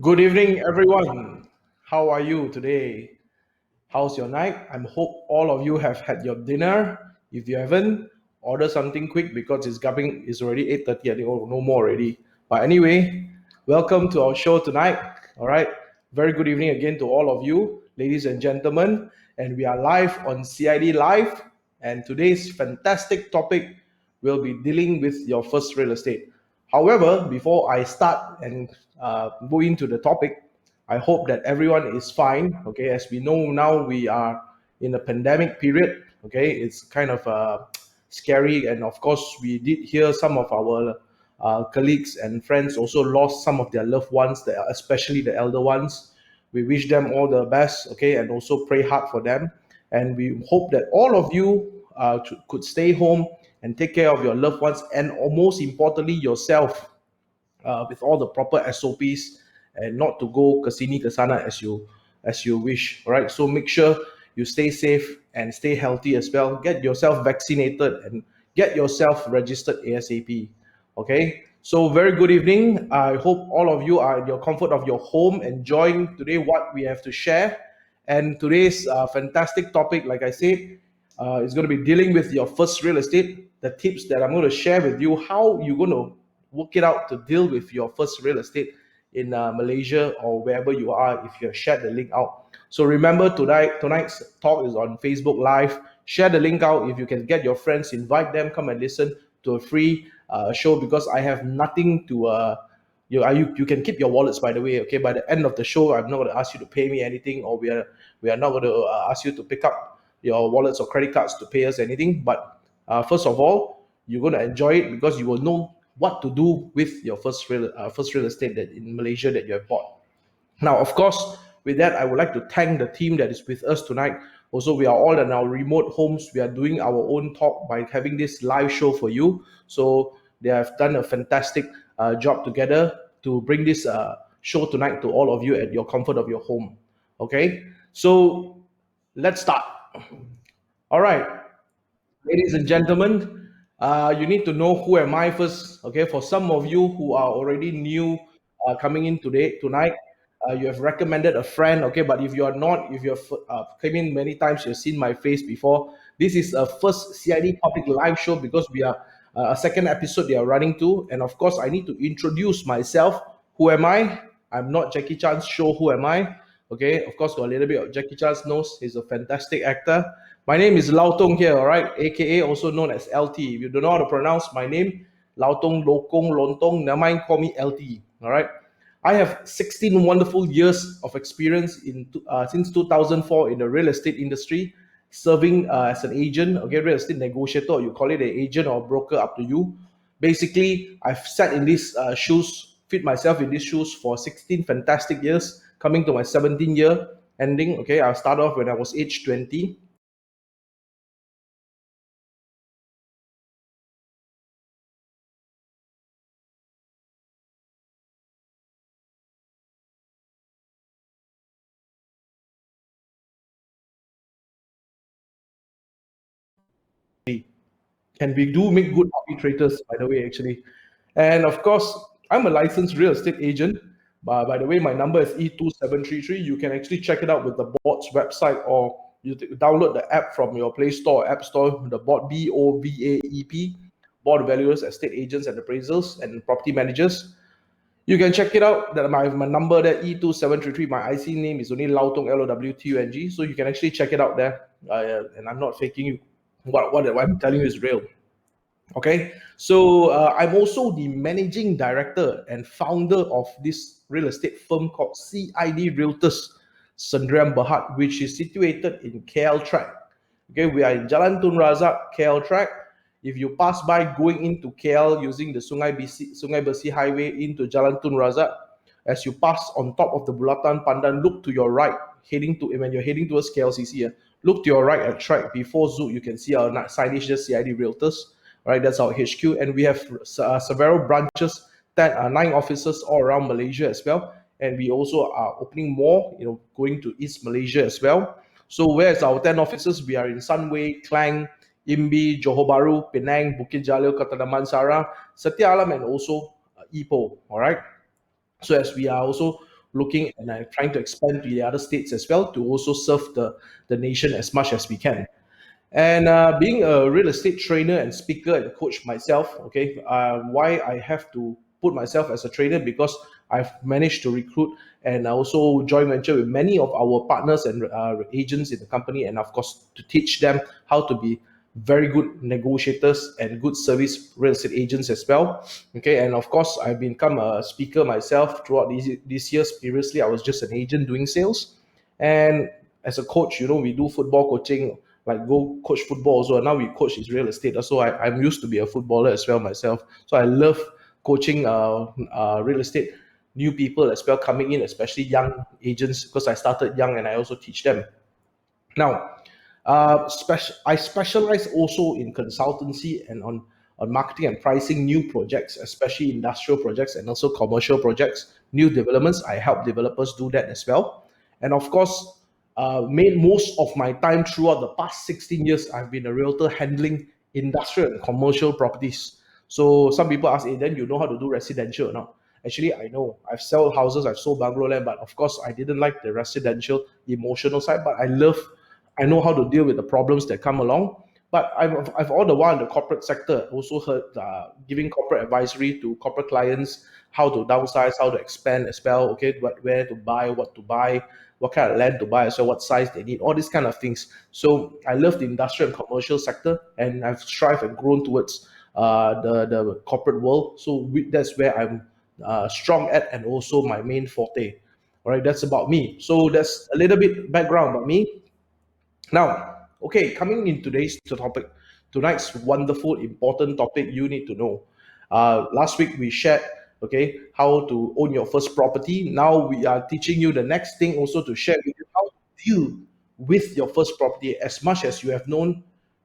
Good evening, everyone. How are you today? How's your night? I hope all of you have had your dinner. If you haven't, order something quick because it's already 8:30. I think no more already. But anyway, welcome to our show tonight. All right. Very good evening again to all of you, ladies and gentlemen. And we are live on CID Live. And today's fantastic topic will be dealing with your first real estate. However, before I start and go into the topic, I hope that everyone is fine. Okay, as we know now, we are in a pandemic period. Okay, it's kind of scary, and of course, we did hear some of our colleagues and friends also lost some of their loved ones, especially the elder ones. We wish them all the best. Okay, and also pray hard for them. And we hope that all of you could stay home and take care of your loved ones, and most importantly, yourself with all the proper SOPs and not to go kasini kasana as you wish. All right. So make sure you stay safe and stay healthy as well. Get yourself vaccinated and get yourself registered ASAP. Okay. So very good evening. I hope all of you are in your comfort of your home, enjoying today what we have to share. And today's fantastic topic, like I said, is going to be dealing with your first real estate. The tips that I'm going to share with you, how you're going to work it out to deal with your first real estate in Malaysia or wherever you are if you have shared the link out. So remember tonight's talk is on Facebook Live. Share the link out if you can get your friends, invite them, come and listen to a free show because I have nothing to. You can keep your wallets, by the way. Okay, by the end of the show, I'm not going to ask you to pay me anything, or we are not going to ask you to pick up your wallets or credit cards to pay us anything. But first of all, you're going to enjoy it because you will know what to do with your first real estate that in Malaysia that you have bought. Now, of course, with that, I would like to thank the team that is with us tonight. Also, we are all in our remote homes. We are doing our own talk by having this live show for you. So they have done a fantastic job together to bring this show tonight to all of you at your comfort of your home. Okay, so let's start. All right, ladies and gentlemen, you need to know who am I first. Okay, for some of you who are already new coming in tonight, you have recommended a friend. Okay, but if you are not, if you have came in many times, you've seen my face before. This is a first CID public live show because we are a second episode they are running to, and of course, I need to introduce myself. Who am I? I'm not Jackie Chan's show. Who am I? Okay, of course, got a little bit of Jackie Chan's nose. He's a fantastic actor. My name is Lao Tong here, all right, aka also known as LT. If you don't know how to pronounce my name, Lao Tong, Lokong, Lontong, never mind, call me LT, all right. I have 16 wonderful years of experience since 2004 in the real estate industry, serving as an agent, okay, real estate negotiator. You call it an agent or broker, up to you. Basically, I've sat in these shoes, fit myself in these shoes for 16 fantastic years, coming to my 17th year ending. Okay, I started off when I was age 20. And we do make good arbitrators, by the way, actually. And of course, I'm a licensed real estate agent. By the way, my number is E2733. You can actually check it out with the board's website, or you download the app from your Play Store or App Store, the board, BOVAEP, Board of Valuers, Estate Agents and Appraisals, and Property Managers. You can check it out. That my number there, E2733. My IC name is only Lautong, LOWTUNG. So you can actually check it out there. And I'm not faking you. What I'm telling you is real. Okay, so I'm also the managing director and founder of this real estate firm called CID Realtors Sendirian Berhad, which is situated in KL Track. Okay, we are in Jalan Tun Razak, KL Track. If you pass by going into KL using the Sungai Besi Highway into Jalan Tun Razak, as you pass on top of the Bulatan Pandan, look to your right, when you're heading towards KLCC. Look to your right at track before Zoo. You can see our signage, just CID Realtors. Right, that's our HQ, and we have several branches, 9 offices all around Malaysia as well. And we also are opening more, going to East Malaysia as well. So where's our 10 offices? We are in Sunway, Klang, Imbi, Johor Bahru, Penang, Bukit Jalil, Kota Damansara, Setia Alam, and also Ipoh. All right. So as we are also looking and trying to expand to the other states as well to also serve the nation as much as we can. And being a real estate trainer and speaker and coach myself, okay, why I have to put myself as a trainer, because I've managed to recruit and also joint venture with many of our partners and agents in the company, and of course to teach them how to be very good negotiators and good service real estate agents as well. Okay, and of course I've become a speaker myself throughout these years. Previously, I was just an agent doing sales, and as a coach, we do football coaching, like go coach football also. And now we coach is real estate. So I'm used to be a footballer as well myself. So I love coaching real estate new people as well coming in, especially young agents, because I started young and I also teach them. Now, I specialize also in consultancy and on marketing and pricing new projects, especially industrial projects and also commercial projects, new developments. I help developers do that as well. And of course, made most of my time throughout the past 16 years, I've been a realtor handling industrial and commercial properties. So some people ask, hey, then you know how to do residential or not? Actually, I know. I've sold houses, I've sold bungalow land, but of course, I didn't like the residential emotional side, but I know how to deal with the problems that come along. But I've all the while in the corporate sector also heard giving corporate advisory to corporate clients, how to downsize, how to expand as well. Okay, where to buy, what to buy, what kind of land to buy as well, what size they need, all these kind of things. So I love the industrial and commercial sector, and I've strived and grown towards the corporate world. So that's where I'm strong at, and also my main forte. All right, that's about me. So that's a little bit background about me. Now, okay, coming in today's topic, tonight's wonderful, important topic you need to know. Last week we shared, okay, how to own your first property. Now we are teaching you the next thing also to share with you how to deal with your first property. As much as you have known,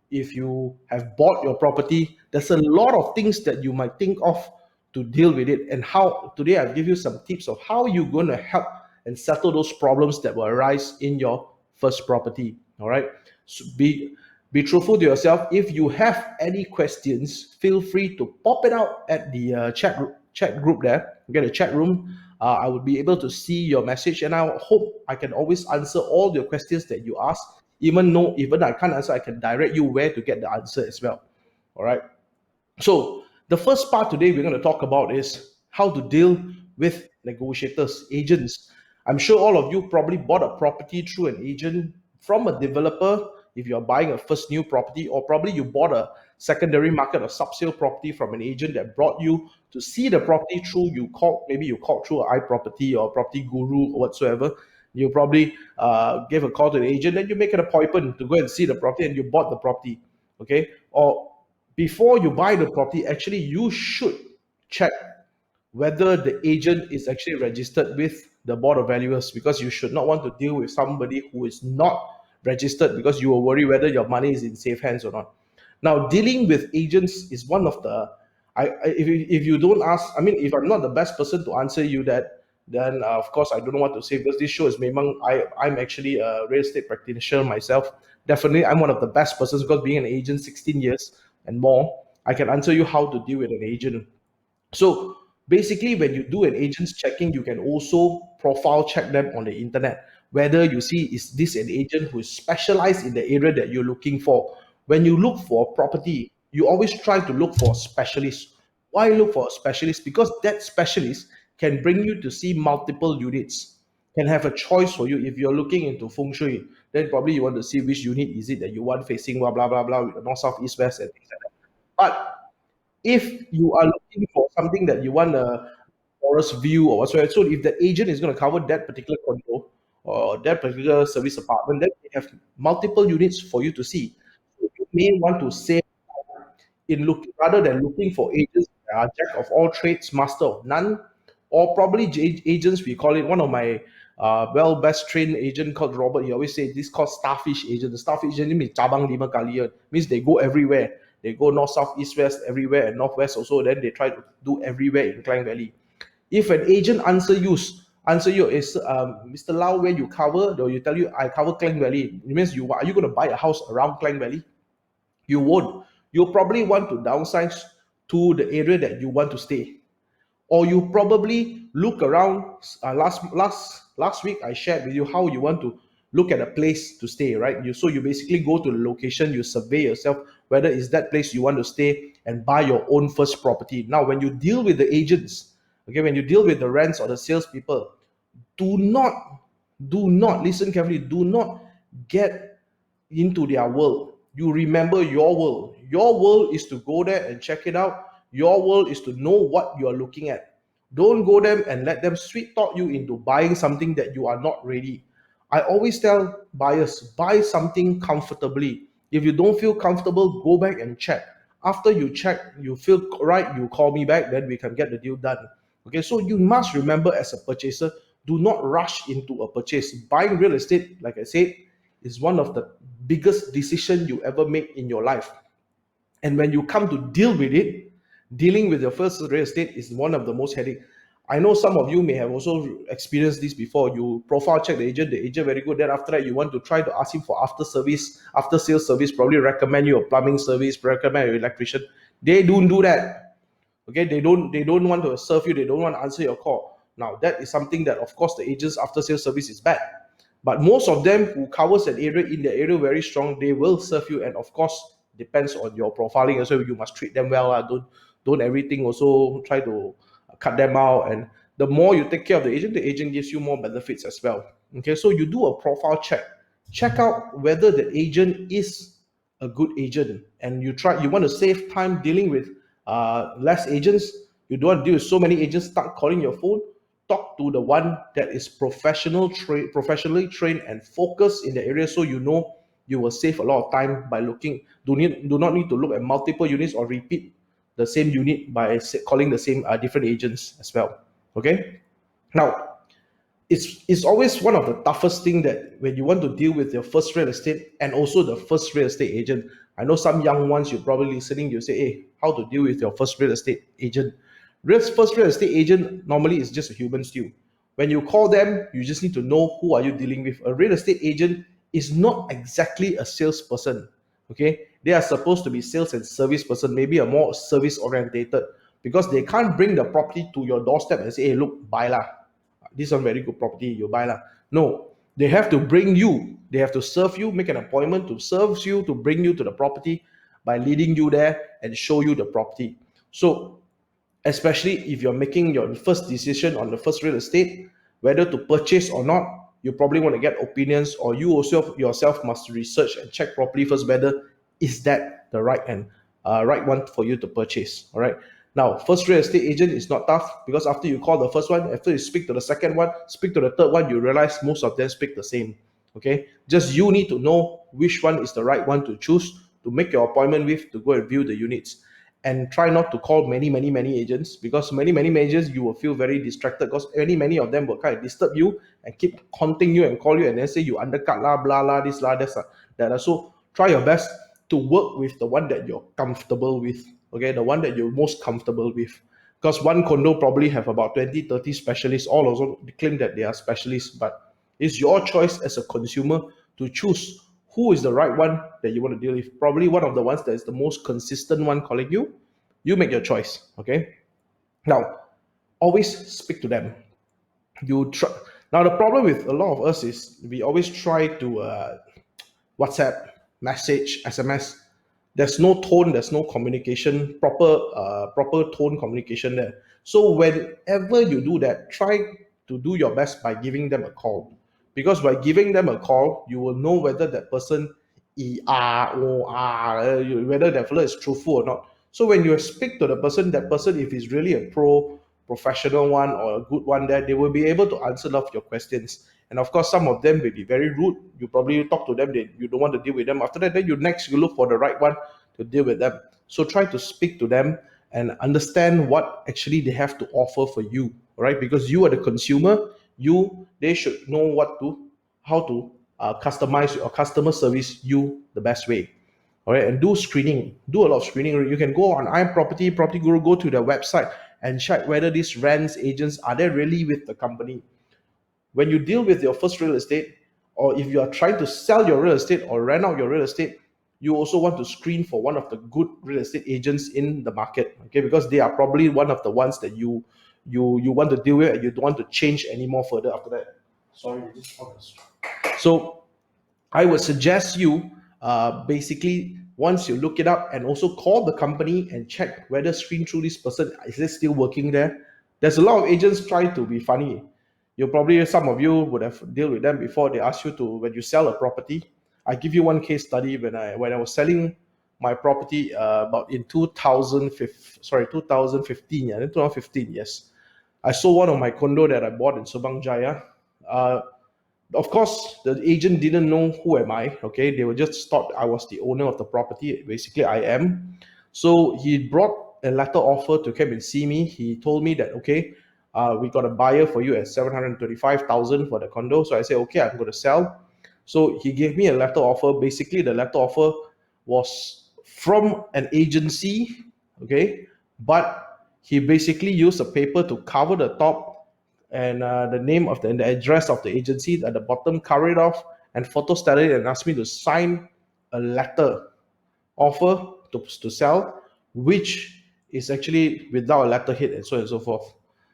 if you have bought your property, there's a lot of things that you might think of to deal with it. And how today I'll give you some tips of how you're going to help and settle those problems that will arise in your first property. All right. So be truthful to yourself. If you have any questions, feel free to pop it out at the chat group there. Get a chat room. I will be able to see your message, and I hope I can always answer all your questions that you ask. Even I can't answer, I can direct you where to get the answer as well. All right. So the first part today we're going to talk about is how to deal with negotiators, agents. I'm sure all of you probably bought a property through an agent from a developer if you're buying a first new property, or probably you bought a secondary market or subsale property from an agent that brought you to see the property through. Maybe you called through iProperty or Property Guru or whatsoever. You probably gave a call to the agent, then you make an appointment to go and see the property, and you bought the property. Okay, or before you buy the property, actually you should check whether the agent is actually registered with the board of valuers, because you should not want to deal with somebody who is not registered, because you will worry whether your money is in safe hands or not. Now, dealing with agents is one of the if you don't ask, I mean, if I'm not the best person to answer you that, then of course I don't know what to say, because this show is memang I'm actually a real estate practitioner myself. Definitely, I'm one of the best persons, because being an agent 16 years and more, I can answer you how to deal with an agent. So basically, when you do an agent's checking, you can also profile check them on the internet. Whether you see, is this an agent who is specialized in the area that you're looking for? When you look for a property, you always try to look for a specialist. Why look for a specialist? Because that specialist can bring you to see multiple units, can have a choice for you. If you're looking into feng shui, then probably you want to see which unit is it that you want facing blah blah blah blah with the north, south, east, west, and things like that. But if you are looking for something that you want a forest view or whatsoever, so if the agent is going to cover that particular condo or that particular service apartment, then they have multiple units for you to see. So you may want to save in look rather than looking for agents that are jack of all trades, master of none, or probably agents. We call it, one of my best trained agent called Robert. He always say this called starfish agent. The starfish agent means cabang lima kali, means they go everywhere. They go north, south, east, west, everywhere, and northwest also. Then they try to do everywhere in Klang Valley. If an agent answer you is Mr. Lau, where you cover, or you tell you I cover Klang Valley, it means you are you going to buy a house around Klang Valley? You won't. You'll probably want to downsize to the area that you want to stay. Or you probably look around. Last week I shared with you how you want to look at a place to stay, right? You basically go to the location, you survey yourself whether is that place you want to stay, and buy your own first property. Now when you deal with the agents, okay, when you deal with the rents or the salespeople, do not listen carefully, do not get into their world. You remember your world. Your world is to go there and check it out. Your world is to know what you are looking at. Don't go them and let them sweet talk you into buying something that you are not ready. I always tell buyers, buy something comfortably. If you don't feel comfortable, go back and check. After you check, you feel right, you call me back, then we can get the deal done. Okay, so you must remember as a purchaser, do not rush into a purchase. Buying real estate, like I said, is one of the biggest decision you ever make in your life. And when you come to deal with it, dealing with your first real estate is one of the most headache. I know some of you may have also experienced this before. You profile check the agent very good. Then after that, you want to try to ask him for after sales service, probably recommend you a plumbing service, recommend an electrician. They don't do that. Okay, they don't want to serve you, they don't want to answer your call. Now that is something that of course the agents after sales service is bad, but most of them who covers an area in the area very strong, they will serve you. And of course depends on your profiling as well, you must treat them well. Don't everything also try to cut them out. And the more you take care of the agent gives you more benefits as well. Okay, so you do a profile check out whether the agent is a good agent, and you want to save time dealing with less agents. You don't want to deal with so many agents start calling your phone. Talk to the one that is professionally trained and focused in the area, so you know you will save a lot of time by looking. Do not need to look at multiple units or repeat the same unit by calling the same different agents as well. Okay, now it's always one of the toughest thing that when you want to deal with your first real estate and also the first real estate agent. I know some young ones, you're probably listening, you say, hey, how to deal with your first real estate agent. First real estate agent normally is just a human stew. When you call them, you just need to know who are you dealing with. A real estate agent is not exactly a salesperson. Okay, they are supposed to be sales and service person, maybe a more service orientated, because they can't bring the property to your doorstep and say, hey, look, buy lah, this is a very good property, you buy lah. No, they have to bring you, they have to serve you, make an appointment to serve you, to bring you to the property by leading you there and show you the property. So especially if you're making your first decision on the first real estate, whether to purchase or not, you probably want to get opinions, or you also yourself must research and check properly first whether is that the right one for you to purchase. All right. Now, first real estate agent is not tough, because after you call the first one, after you speak to the second one, speak to the third one, you realize most of them speak the same. Okay, just you need to know which one is the right one to choose to make your appointment with, to go and view the units. And try not to call many agents, because many agents you will feel very distracted, because many of them will kind of disturb you and keep haunting you and call you and then say you undercut la blah la this la that. So try your best to work with the one that you're comfortable with. Okay, the one that you're most comfortable with, because one condo probably have about 20-30 specialists, all also claim that they are specialists, but it's your choice as a consumer to choose who is the right one that you want to deal with. Probably one of the ones that is the most consistent one calling you. You make your choice. Okay. Now, always speak to them. You try. Now, the problem with a lot of us is we always try to WhatsApp, message, SMS. There's no tone, there's no communication, proper tone communication there. So whenever you do that, try to do your best by giving them a call. Because by giving them a call, you will know whether that person whether that fellow is truthful or not. So when you speak to the person, that person, if he's really a professional one or a good one, there they will be able to answer a lot of your questions. And of course, some of them may be very rude. You probably talk to them, you don't want to deal with them. After that, then you look for the right one to deal with them. So try to speak to them and understand what actually they have to offer for you, right? Because you are the consumer, they should know how to customize or customer service you the best way. All right, and do screening. Do a lot of screening. You can go on Property Guru, go to their website and check whether these rents agents are they really with the company. When you deal with your first real estate, or if you are trying to sell your real estate or rent out your real estate, you also want to screen for one of the good real estate agents in the market. Okay, because they are probably one of the ones that you want to deal with, and you don't want to change anymore further after that. Sorry, this August. So I would suggest you basically once you look it up and also call the company and check whether screen through this person is it still working there. There's a lot of agents try to be funny. You probably some of you would have dealt with them before. They ask you to when you sell a property. I give you one case study when I was selling my property about in 2015. Sorry, 2015. Yeah, in 2015. Yes, I sold one of my condo that I bought in Subang Jaya. Uh, of course, the agent didn't know who am I. Okay, they were just thought I was the owner of the property. Basically, I am. So he brought a letter offer to come and see me. He told me that okay, we got a buyer for you at 725,000 for the condo. So I said okay, I'm going to sell. So he gave me a letter offer. Basically, the letter offer was from an agency. Okay, but he basically used a paper to cover the top and the name of the address of the agency at the bottom, cover it off, and photostat it and ask me to sign a letter offer to sell, which is actually without a letterhead and so on and so forth.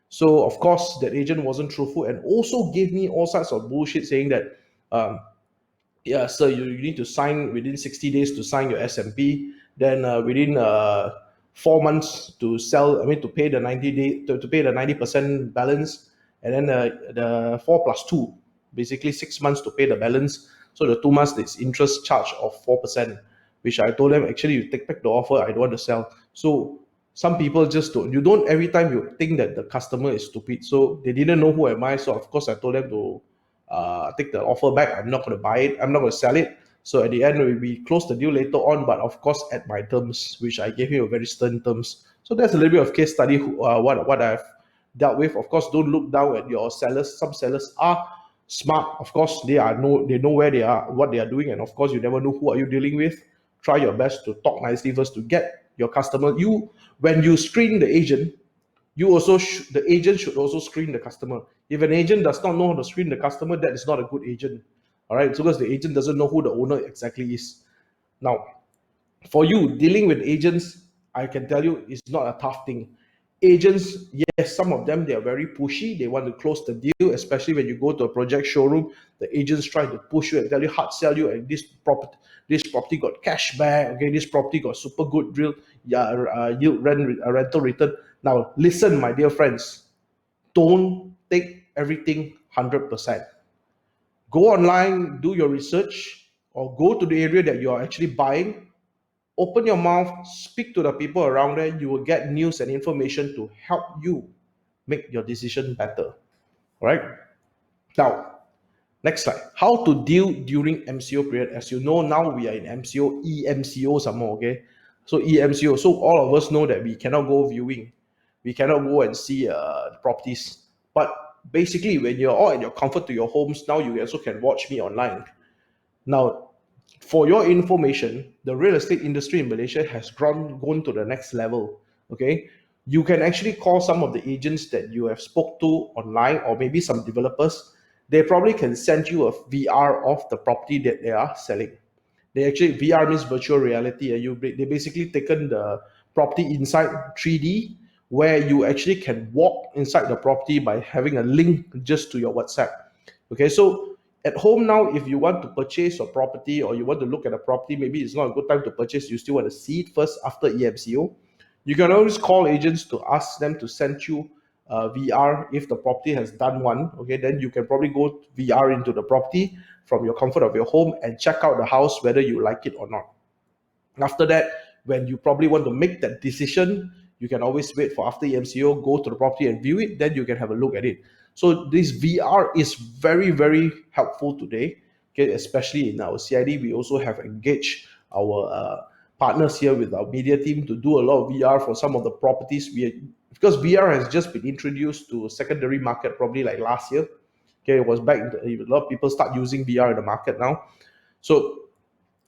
So of course that agent wasn't truthful and also gave me all sorts of bullshit saying that um, yeah, sir, you need to sign within 60 days to sign your SMP. Then within 4 months to sell, I mean, to pay the 90 day, to pay the 90% balance. And then the 4 plus 2, basically 6 months to pay the balance. So the 2 months, there's interest charge of 4%, which I told them, actually, you take back the offer, I don't want to sell. So some people just don't, you don't, every time you think that the customer is stupid. So they didn't know who am I. So of course, I told them to take the offer back. I'm not going to buy it. I'm not going to sell it. So at the end, we closed the deal later on, but of course at my terms, which I gave him a very stern terms. So that's a little bit of case study. What I've dealt with. Of course, don't look down at your sellers. Some sellers are smart. Of course, they know where they are, what they are doing, and of course, you never know who are you dealing with. Try your best to talk nicely first to get your customer. When you screen the agent, the agent should also screen the customer. If an agent does not know how to screen the customer, that is not a good agent. All right, so because the agent doesn't know who the owner exactly is. Now, for you dealing with agents, I can tell you it's not a tough thing. Agents, yes, some of them they are very pushy. They want to close the deal, especially when you go to a project showroom. The agents try to push you and tell you hard sell you, and this property got cash back. Okay, this property got super good real yield rental return. Now, listen, my dear friends, don't take everything 100%. Go online, do your research, or go to the area that you are actually buying. Open your mouth, speak to the people around there. You will get news and information to help you make your decision better. All right. Now, next slide. How to deal during MCO period. As you know, now we are in MCO, EMCO some more. Okay. So EMCO. So all of us know that we cannot go viewing. We cannot go and see properties. But basically, when you're all at your comfort to your homes, now you also can watch me online. Now, for your information, the real estate industry in Malaysia has gone to the next level. Okay, you can actually call some of the agents that you have spoke to online, or maybe some developers. They probably can send you a VR of the property that they are selling. They actually VR means virtual reality, and they basically taken the property inside 3D, where you actually can walk inside the property by having a link just to your WhatsApp. Okay, so at home now, if you want to purchase a property or you want to look at a property, maybe it's not a good time to purchase. You still want to see it first after EMCO. You can always call agents to ask them to send you VR if the property has done one. Okay, then you can probably go VR into the property from your comfort of your home and check out the house whether you like it or not. After that, when you probably want to make that decision, you can always wait for after EMCO, go to the property and view it, then you can have a look at it. So this VR is very, very helpful today. Okay, especially in our CID, we also have engaged our partners here with our media team to do a lot of VR for some of the properties. Because VR has just been introduced to secondary market probably like last year. Okay, it was back. A lot of people start using VR in the market now. So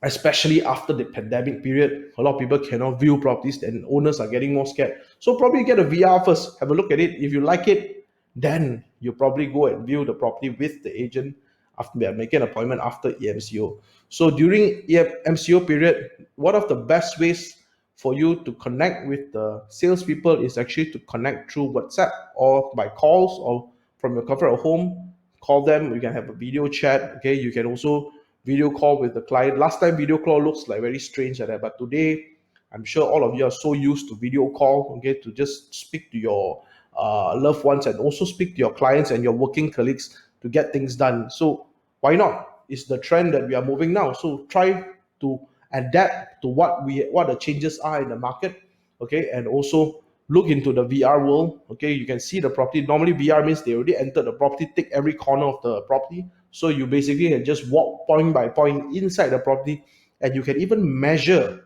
especially after the pandemic period, a lot of people cannot view properties and owners are getting more scared. So probably get a VR first, have a look at it. If you like it, then you probably go and view the property with the agent after making an appointment after EMCO. So during MCO period, one of the best ways for you to connect with the salespeople is actually to connect through WhatsApp or by calls or from your comfort of home. Call them. You can have a video chat. Okay, you can also video call with the client. Last time video call looks like very strange like that, but today I'm sure all of you are so used to video call, okay, to just speak to your loved ones and also speak to your clients and your working colleagues to get things done. So why not? It's the trend that we are moving now. So try to adapt to what the changes are in the market, okay, and also look into the VR world. Okay, you can see the property. Normally, VR means they already entered the property, take every corner of the property. So you basically can just walk point by point inside the property, and you can even measure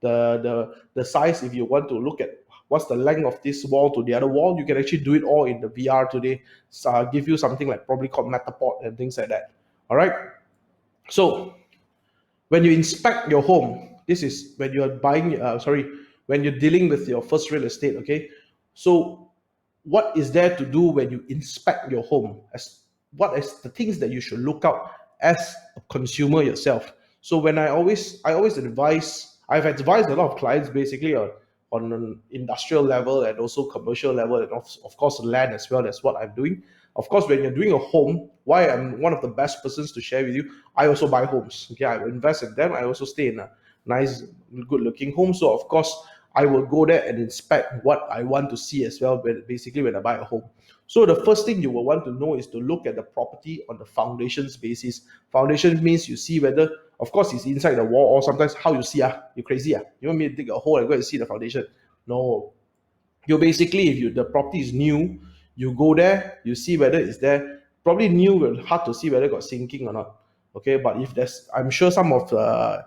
the size if you want to look at what's the length of this wall to the other wall. You can actually do it all in the VR today. So give you something like probably called Metapod and things like that. All right. So when you inspect your home, this is when you're buying. When you're dealing with your first real estate. Okay. So what is there to do when you inspect your home, as what is the things that you should look out as a consumer yourself. So when I always advise, I've advised a lot of clients basically on an industrial level and also commercial level, and of course land as well. As what I'm doing. Of course, when you're doing a home, why I'm one of the best persons to share with you, I also buy homes. Okay, I invest in them. I also stay in a nice, good looking home. So of course I will go there and inspect what I want to see as well, basically when I buy a home. So the first thing you will want to know is to look at the property on the foundations basis. Foundation means you see whether, of course, it's inside the wall, or sometimes how you see, you crazy, you want me to dig a hole and go and see the foundation? No, you basically, if you the property is new, you go there, you see whether it's there. Probably new will hard to see whether got sinking or not. Okay, but if there's, I'm sure some of the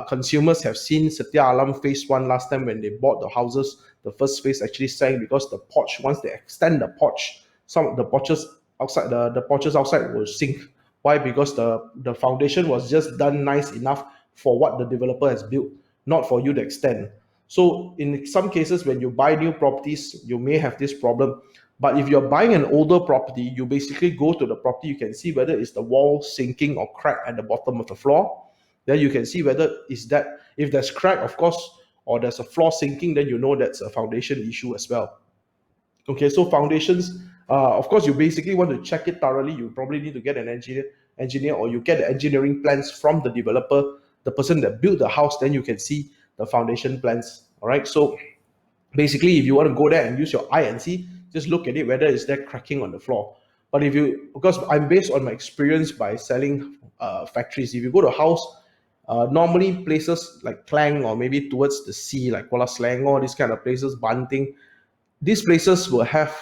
consumers have seen Setia Alam phase one last time when they bought the houses. The first phase actually sank because the porch, once they extend the porch, some of the porches outside, the porches outside will sink. Why? Because the foundation was just done nice enough for what the developer has built, not for you to extend. So in some cases, when you buy new properties, you may have this problem. But if you're buying an older property, you basically go to the property, you can see whether it's the wall sinking or crack at the bottom of the floor. Then you can see whether is that, if there's crack, of course, or there's a floor sinking, then you know that's a foundation issue as well. Okay, so foundations, of course, you basically want to check it thoroughly. You probably need to get an engineer, or you get the engineering plans from the developer, the person that built the house. Then you can see the foundation plans. All right, so basically, if you want to go there and use your eye and see, just look at it whether is there cracking on the floor. But if you, because I'm based on my experience by selling factories, if you go to a house, normally places like Klang or maybe towards the sea, like Kuala Selangor, these kind of places, Banting, these places will have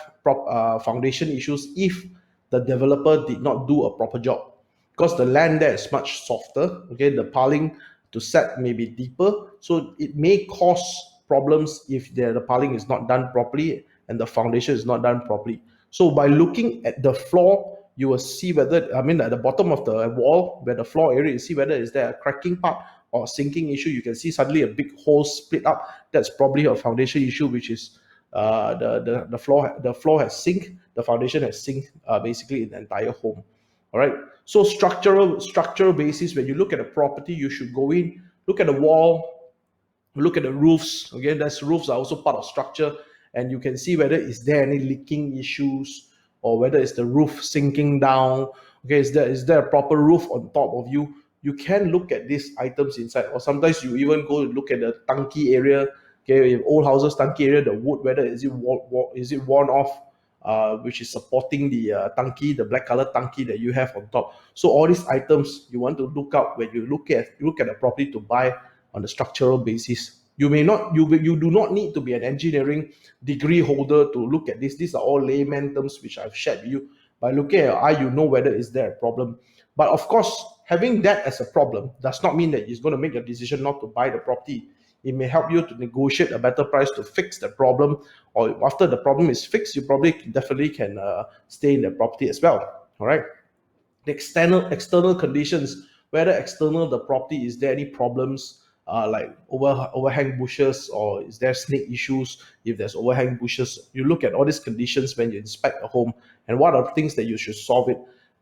foundation issues if the developer did not do a proper job, because the land there is much softer. Okay, the piling to set may be deeper, so it may cause problems if the piling is not done properly and the foundation is not done properly. So by looking at the floor, you will see whether, I mean, at the bottom of the wall where the floor area, you see whether is there a cracking part or sinking issue. You can see suddenly a big hole split up. That's probably a foundation issue, which is the floor has sink, the foundation has sink, basically in the entire home. All right. So structural basis, when you look at a property, you should go in, look at the wall, look at the roofs. Again, that's roofs are also part of structure, and you can see whether is there any leaking issues, or whether it's the roof sinking down. Okay, is there a proper roof on top of you? You can look at these items inside, or sometimes you even go look at the tanki area. Okay, in old houses, tanki area, the wood, whether is it worn off, which is supporting the tanki, the black color tanki that you have on top. So all these items you want to look out when you look at a property to buy on a structural basis. You may not, you do not need to be an engineering degree holder to look at this. These are all layman terms which I've shared with you. By looking at your eye, you know whether is there a problem. But of course, having that as a problem does not mean that it's going to make a decision not to buy the property. It may help you to negotiate a better price to fix the problem, or after the problem is fixed, you probably definitely can stay in the property as well. All right. The external conditions, whether external the property, is there any problems, like overhang bushes, or is there snake issues? If there's overhang bushes, you look at all these conditions when you inspect a home, and what are the things that you should solve it.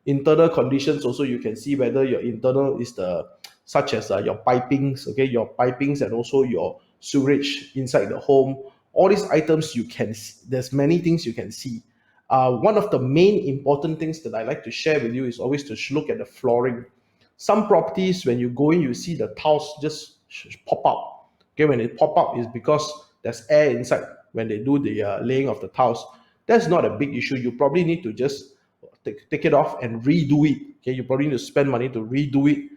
Internal conditions also, you can see whether your internal is the, such as your pipings, okay, your pipings, and also your sewage inside the home. All these items you can there's many things you can see. One of the main important things that I like to share with you is always to look at the flooring. Some properties, when you go in, you see the tiles just pop up. Okay, when it pop up is because there's air inside when they do the laying of the tiles. That's not a big issue. You probably need to just take it off and redo it. Okay, you probably need to spend money to redo it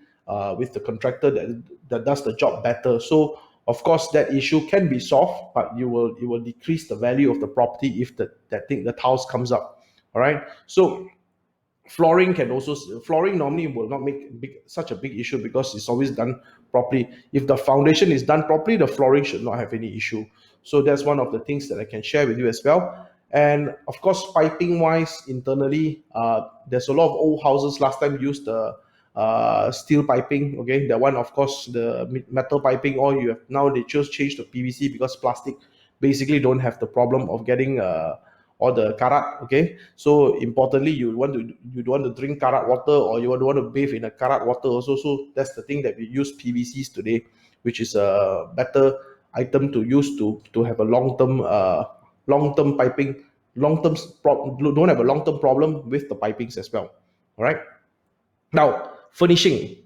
with the contractor that does the job better. So of course that issue can be solved, but it will decrease the value of the property if the tiles comes up. All right. So flooring normally will not make such a big issue because it's always done properly. If the foundation is done properly, the flooring should not have any issue. So that's one of the things that I can share with you as well. And of course, piping wise, internally, there's a lot of old houses last time used the steel piping. Okay, that one, of course, the metal piping, or you have now they change to PVC because plastic basically don't have the problem of getting or the karat. Okay, so importantly, you don't want to drink karat water, or you don't want to bathe in a karat water also. So that's the thing that we use PVCs today, which is a better item to use to have a long term piping, don't have a long term problem with the pipings as well. All right. Now, furnishing.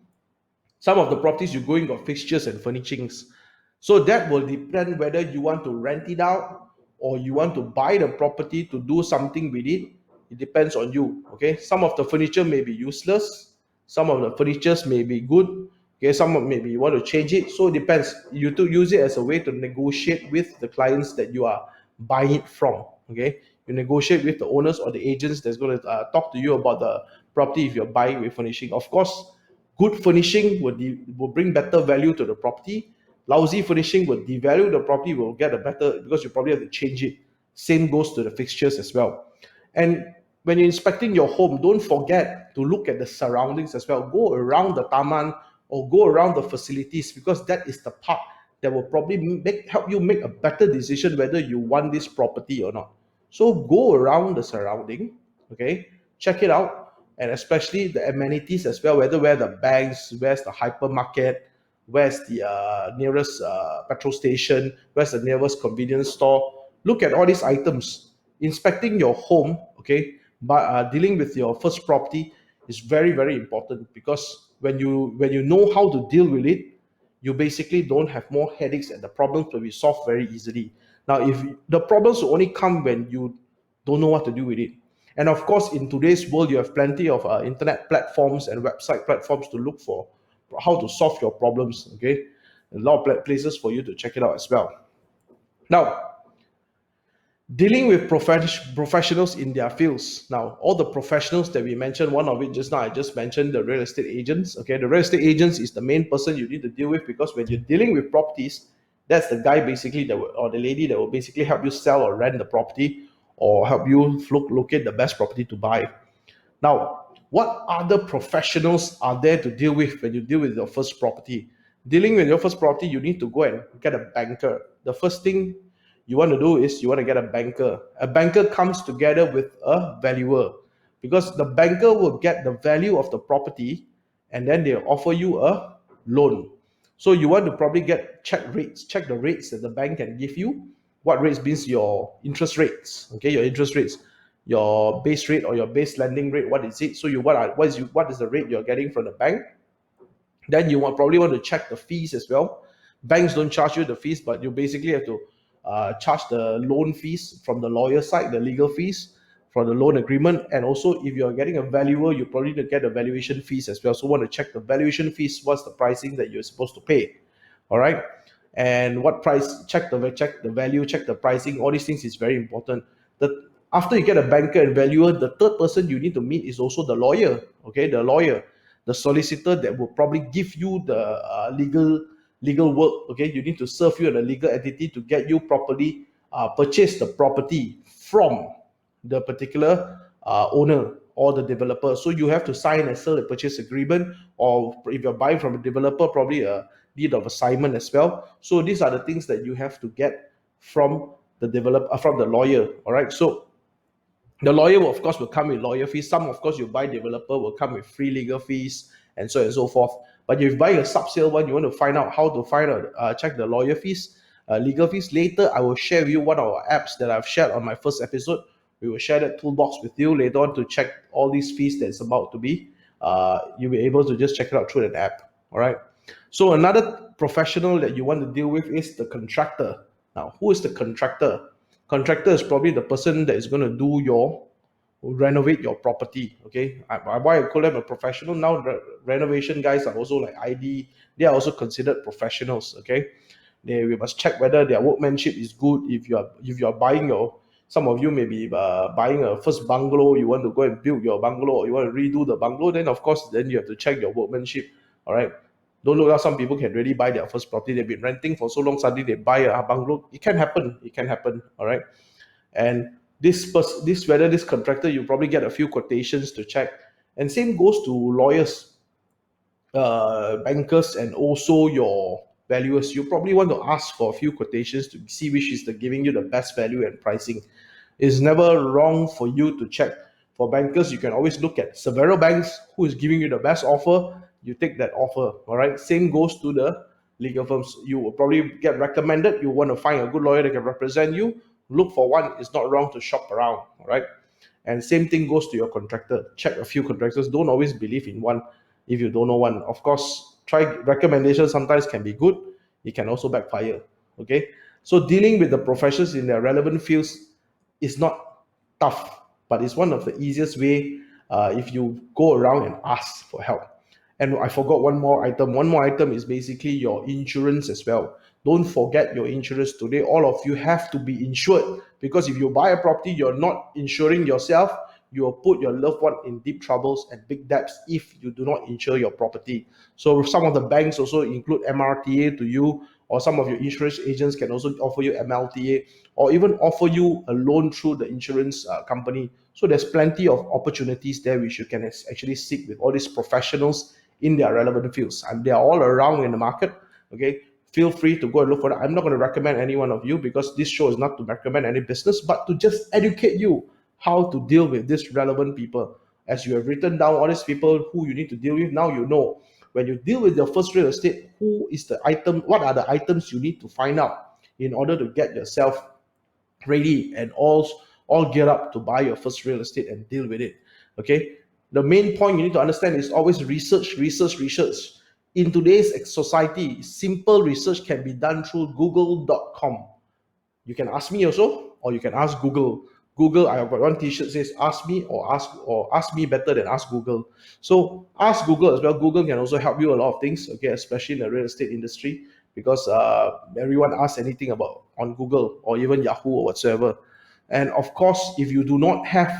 Some of the properties you go in got fixtures and furnishings. So that will depend whether you want to rent it out or you want to buy the property to do something with it. It depends on you. Okay. Some of the furniture may be useless. Some of the furnitures may be good. Okay. Some of maybe you want to change it. So it depends. You to use it as a way to negotiate with the clients that you are buying it from. Okay. You negotiate with the owners or the agents that's going to talk to you about the property if you're buying with furnishing. Of course, good furnishing will bring better value to the property. Lousy furnishing will devalue the property, will get a better because you probably have to change it. Same goes to the fixtures as well. And when you're inspecting your home, don't forget to look at the surroundings as well. Go around the taman or go around the facilities, because that is the part that will probably help you make a better decision whether you want this property or not. So go around the surrounding, okay? Check it out, and especially the amenities as well, where the banks, where's the hypermarket, where's the nearest petrol station, where's the nearest convenience store. Look at all these items. Inspecting your home, okay, but dealing with your first property is very, very important, because when you know how to deal with it, you basically don't have more headaches, and the problems will be solved very easily. Now, if the problems will only come when you don't know what to do with it. And of course, in today's world, you have plenty of internet platforms and website platforms to look for how to solve your problems. Okay, a lot of places for you to check it out as well. Now, dealing with professionals in their fields. Now, all the professionals that we mentioned, one of it just now, I just mentioned the real estate agents. Okay, the real estate agents is the main person you need to deal with, because when you're dealing with properties, that's the guy basically or the lady that will basically help you sell or rent the property, or help you locate the best property to buy. Now, what other professionals are there to deal with when you deal with your first property? Dealing with your first property, you need to go and get a banker. The first thing you want to do is you want to get a banker. A banker comes together with a valuer, because the banker will get the value of the property and then they'll offer you a loan. So you want to probably check the rates that the bank can give you. What rates means your interest rates, okay, your interest rates, your base rate or your base lending rate. What is it? So what is the rate you're getting from the bank? Then you probably want to check the fees as well. Banks don't charge you the fees, but you basically have to charge the loan fees from the lawyer side, the legal fees for the loan agreement. And also, if you're getting a valuer, you probably need to get the valuation fees as well. So want to check the valuation fees, what's the pricing that you're supposed to pay. All right. And what price, check the value, check the pricing. All these things is very important. After you get a banker and valuer, the third person you need to meet is also the lawyer. Okay, the lawyer, the solicitor that will probably give you the legal work. Okay, you need to serve you in a legal entity to get you properly purchase the property from the particular owner or the developer. So you have to sign and sell a purchase agreement, or if you're buying from a developer, probably a deed of assignment as well. So these are the things that you have to get from the developer, from the lawyer. All right. So the lawyer will, of course, will come with lawyer fees. Some, of course, you buy developer will come with free legal fees and so on and so forth. But if you buy a sub-sale one, you want to find out how to check the lawyer fees. legal fees. Later, I will share with you one of our apps that I've shared on my first episode. We will share that toolbox with you later on to check all these fees that's about to be. You'll be able to just check it out through an app. All right. So another professional that you want to deal with is the contractor. Now, who is the contractor? Contractor is probably the person that is going to do your renovate your property. Okay, why I call them a professional now. Renovation guys are also like ID. They are also considered professionals. Okay, we must check whether their workmanship is good. If you are buying your, some of you may be buying a first bungalow, you want to go and build your bungalow, or you want to redo the bungalow, then of course then you have to check your workmanship. All right, don't look out. Some people can really buy their first property. They've been renting for so long, suddenly they buy a bungalow. It can happen. It can happen. All right. And this whether this contractor, you probably get a few quotations to check. And same goes to lawyers, bankers, and also your valuers. You probably want to ask for a few quotations to see which is the giving you the best value and pricing. It's never wrong for you to check. For bankers, you can always look at several banks who is giving you the best offer. You take that offer. All right. Same goes to the legal firms. You will probably get recommended. You want to find a good lawyer that can represent you. Look for one. It's not wrong to shop around. All right. And same thing goes to your contractor. Check a few contractors. Don't always believe in one if you don't know one. Of course, try recommendations sometimes can be good. It can also backfire. Okay. So dealing with the professions in their relevant fields is not tough, but it's one of the easiest way if you go around and ask for help. And I forgot one more item. One more item is basically your insurance as well. Don't forget your insurance today. All of you have to be insured, because if you buy a property, you're not insuring yourself, you will put your loved one in deep troubles and big debts if you do not insure your property. So some of the banks also include MRTA to you, or some of your insurance agents can also offer you MLTA, or even offer you a loan through the insurance company. So there's plenty of opportunities there which you can actually seek with all these professionals in their relevant fields, and they are all around in the market. Okay, feel free to go and look for that. I'm not going to recommend any one of you, because this show is not to recommend any business, but to just educate you how to deal with these relevant people. As you have written down all these people who you need to deal with, now you know when you deal with your first real estate, who is the item, what are the items you need to find out in order to get yourself ready and all geared up to buy your first real estate and deal with it. Okay, the main point you need to understand is always research. In today's society, simple research can be done through google.com. You can ask me also, or you can ask Google. Google, I have got one t-shirt says ask me, or ask me better than ask Google. So ask Google as well. Google can also help you a lot of things, okay, especially in the real estate industry, because everyone asks anything about on Google or even Yahoo or whatsoever. And of course, if you do not have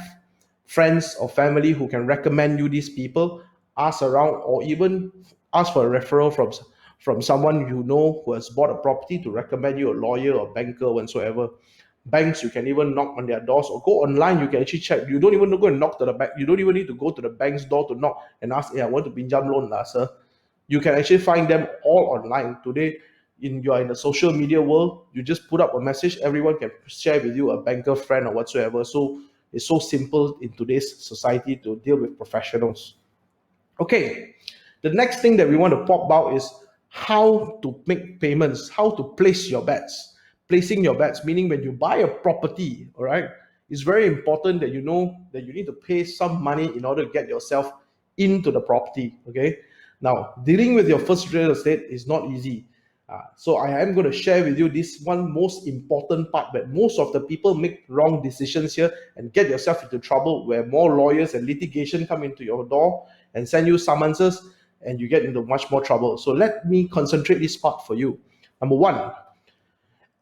friends or family who can recommend you these people, ask around, or even ask for a referral from someone you know who has bought a property to recommend you a lawyer or banker or whatsoever. Banks, you can even knock on their doors, or go online. You can actually check. You don't even go and knock to the bank. You don't even need to go to the bank's door to knock and ask, "Hey, I want to pinjam loan, lah, sir." You can actually find them all online today. You're in the social media world, you just put up a message, everyone can share with you a banker friend or whatsoever. So it's so simple in today's society to deal with professionals. Okay, the next thing that we want to pop out is how to make payments, how to place your bets. Placing your bets, meaning when you buy a property, all right, it's very important that you know that you need to pay some money in order to get yourself into the property. Okay, now dealing with your first real estate is not easy. So I am going to share with you this one most important part, that most of the people make wrong decisions here and get yourself into trouble, where more lawyers and litigation come into your door and send you summonses, and you get into much more trouble. So let me concentrate this part for you. Number one,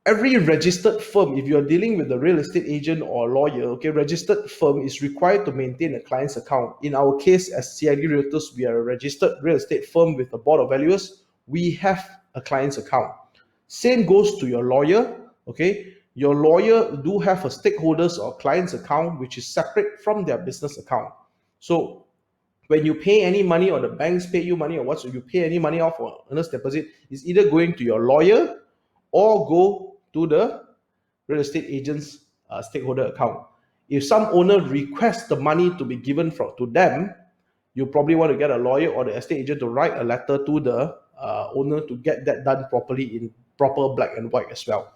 every registered firm, if you are dealing with a real estate agent or a lawyer, okay, registered firm is required to maintain a client's account. In our case, as CID Realtors, we are a registered real estate firm with a board of valuers. We have a client's account. Same goes to your lawyer. Okay, your lawyer do have a stakeholders or client's account, which is separate from their business account. So when you pay any money, or the banks pay you money, or what, so you pay any money off for earnest deposit, is either going to your lawyer or go to the real estate agent's stakeholder account. If some owner requests the money to be given to them, you probably want to get a lawyer or the estate agent to write a letter to the owner to get that done properly proper black and white as well.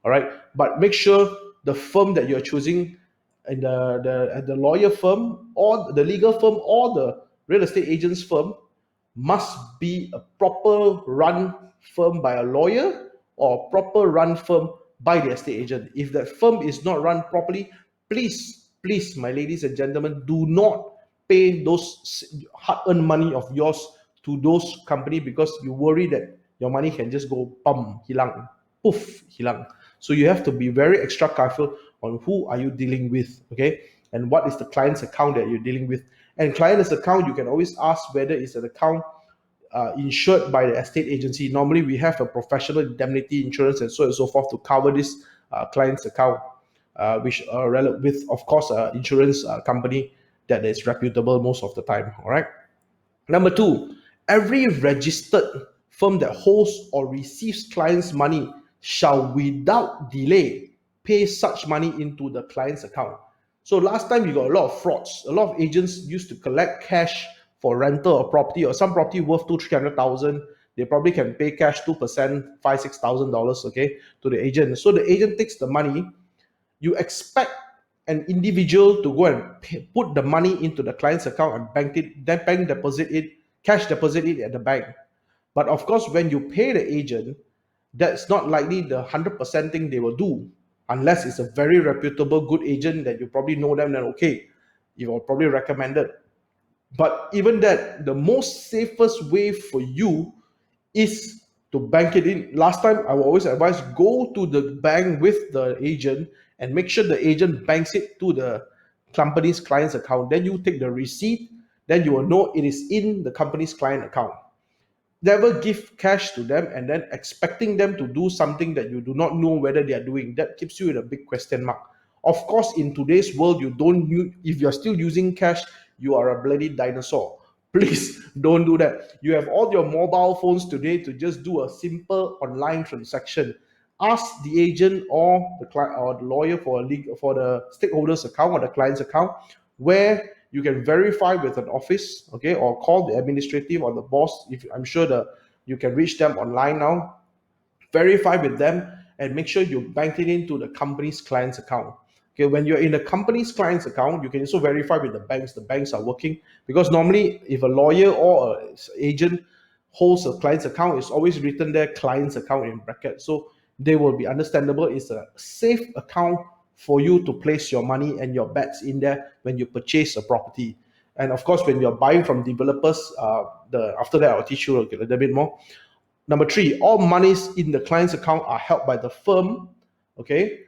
All right, but make sure the firm that you're choosing, and the lawyer firm or the legal firm or the real estate agent's firm, must be a proper run firm by a lawyer or proper run firm by the estate agent. If that firm is not run properly, please, my ladies and gentlemen, do not pay those hard-earned money of yours to those company, because you worry that your money can just go bum hilang, poof hilang. So you have to be very extra careful on who are you dealing with, okay, and what is the client's account that you're dealing with. And client's account, you can always ask whether it's an account insured by the estate agency. Normally, we have a professional indemnity insurance and so on and so forth to cover this client's account, which with, of course, insurance company that is reputable most of the time. All right. Number two, every registered firm that holds or receives clients' money shall without delay pay such money into the client's account. So last time you got a lot of frauds. A lot of agents used to collect cash for rental or property, or some property worth 200,000-300,000. They probably can pay cash 2%, $5,000-6,000, okay, to the agent. So the agent takes the money. You expect an individual to go and put the money into the client's account and bank it, then bank deposit it, cash deposit it at the bank. But of course, when you pay the agent, that's not likely the 100% thing they will do, unless it's a very reputable, good agent that you probably know them, then okay, you will probably recommend it. But even that, the most safest way for you is to bank it in. Last time, I will always advise, go to the bank with the agent and make sure the agent banks it to the company's client's account. Then you take the receipt, then you will know it is in the company's client account. Never give cash to them and then expecting them to do something that you do not know whether they are doing. That keeps you in a big question mark. Of course, in today's world, you don't use, if you're still using cash, you are a bloody dinosaur. Please don't do that. You have all your mobile phones today to just do a simple online transaction. Ask the agent or the client or the lawyer for the stakeholders account or the client's account, where you can verify with an office, okay, or call the administrative or the boss. If I'm sure you can reach them online now, verify with them and make sure you bank it into the company's client's account. Okay, when you're in the company's client's account, you can also verify with the banks. The banks are working, because normally, if a lawyer or an agent holds a client's account, it's always written there client's account in bracket. So they will be understandable. It's a safe account for you to place your money and your bets in there when you purchase a property. And of course, when you're buying from developers, after that I'll teach you a little bit more. Number three, all monies in the client's account are held by the firm, okay,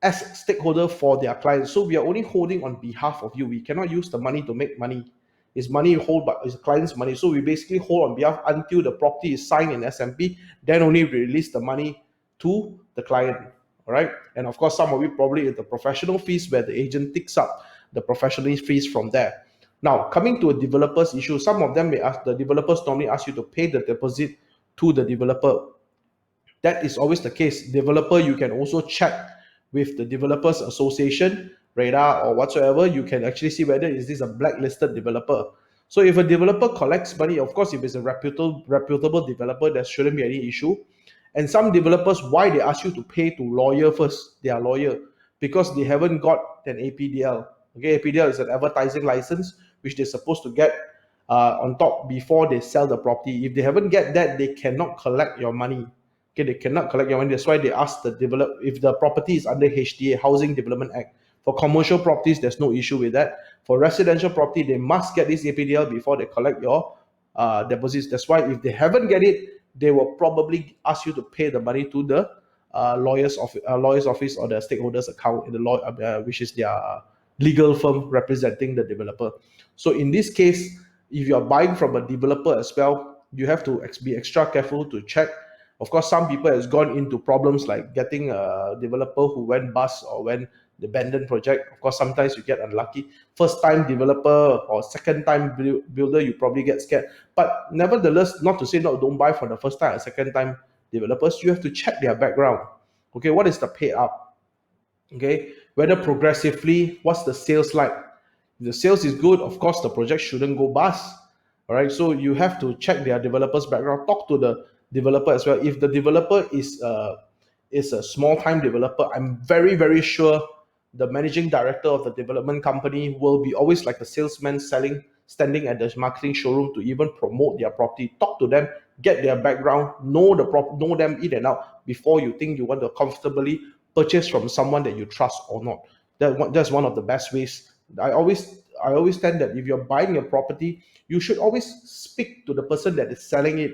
as stakeholder for their clients. So we are only holding on behalf of you. We cannot use the money to make money. It's money hold, but it's client's money. So we basically hold on behalf until the property is signed in SMP. Then only release the money to the client. All right. And of course, some of it probably is the professional fees, where the agent takes up the professional fees from there. Now, coming to a developer's issue, some of them may ask, the developers normally ask you to pay the deposit to the developer. That is always the case. Developer, you can also check with the developers association, radar or whatsoever. You can actually see whether is this a blacklisted developer. So if a developer collects money, of course, if it's a reputable developer, there shouldn't be any issue. And some developers, why they ask you to pay to lawyer first, they are lawyer, because they haven't got an APDL. Okay, APDL is an advertising license, which they're supposed to get on top before they sell the property. If they haven't get that, they cannot collect your money. Okay, they cannot collect your money. That's why they ask the develop if the property is under HDA, Housing Development Act. For commercial properties, there's no issue with that. For residential property, they must get this APDL before they collect your deposits. That's why if they haven't get it, they will probably ask you to pay the money to the lawyer's office or the stakeholders account in the law, which is their legal firm representing the developer. So in this case, if you are buying from a developer as well, you have to be extra careful to check. Of course, some people has gone into problems like getting a developer who went bust or went the abandoned project. Of course, sometimes you get unlucky. First time developer or second time builder, you probably get scared. But nevertheless, not to say no, don't buy for the first time or second time developers. You have to check their background. Okay, what is the pay up? Okay, whether progressively, what's the sales like? If the sales is good, of course, the project shouldn't go bust. All right, so you have to check their developers background. Talk to the developer as well. If the developer is a small time developer, I'm very very sure the managing director of the development company will be always like a salesman standing at the marketing showroom to even promote their property, talk to them, get their background, know them in and out before you think you want to comfortably purchase from someone that you trust or not. That's one of the best ways. I always tend that if you're buying a property, you should always speak to the person that is selling it.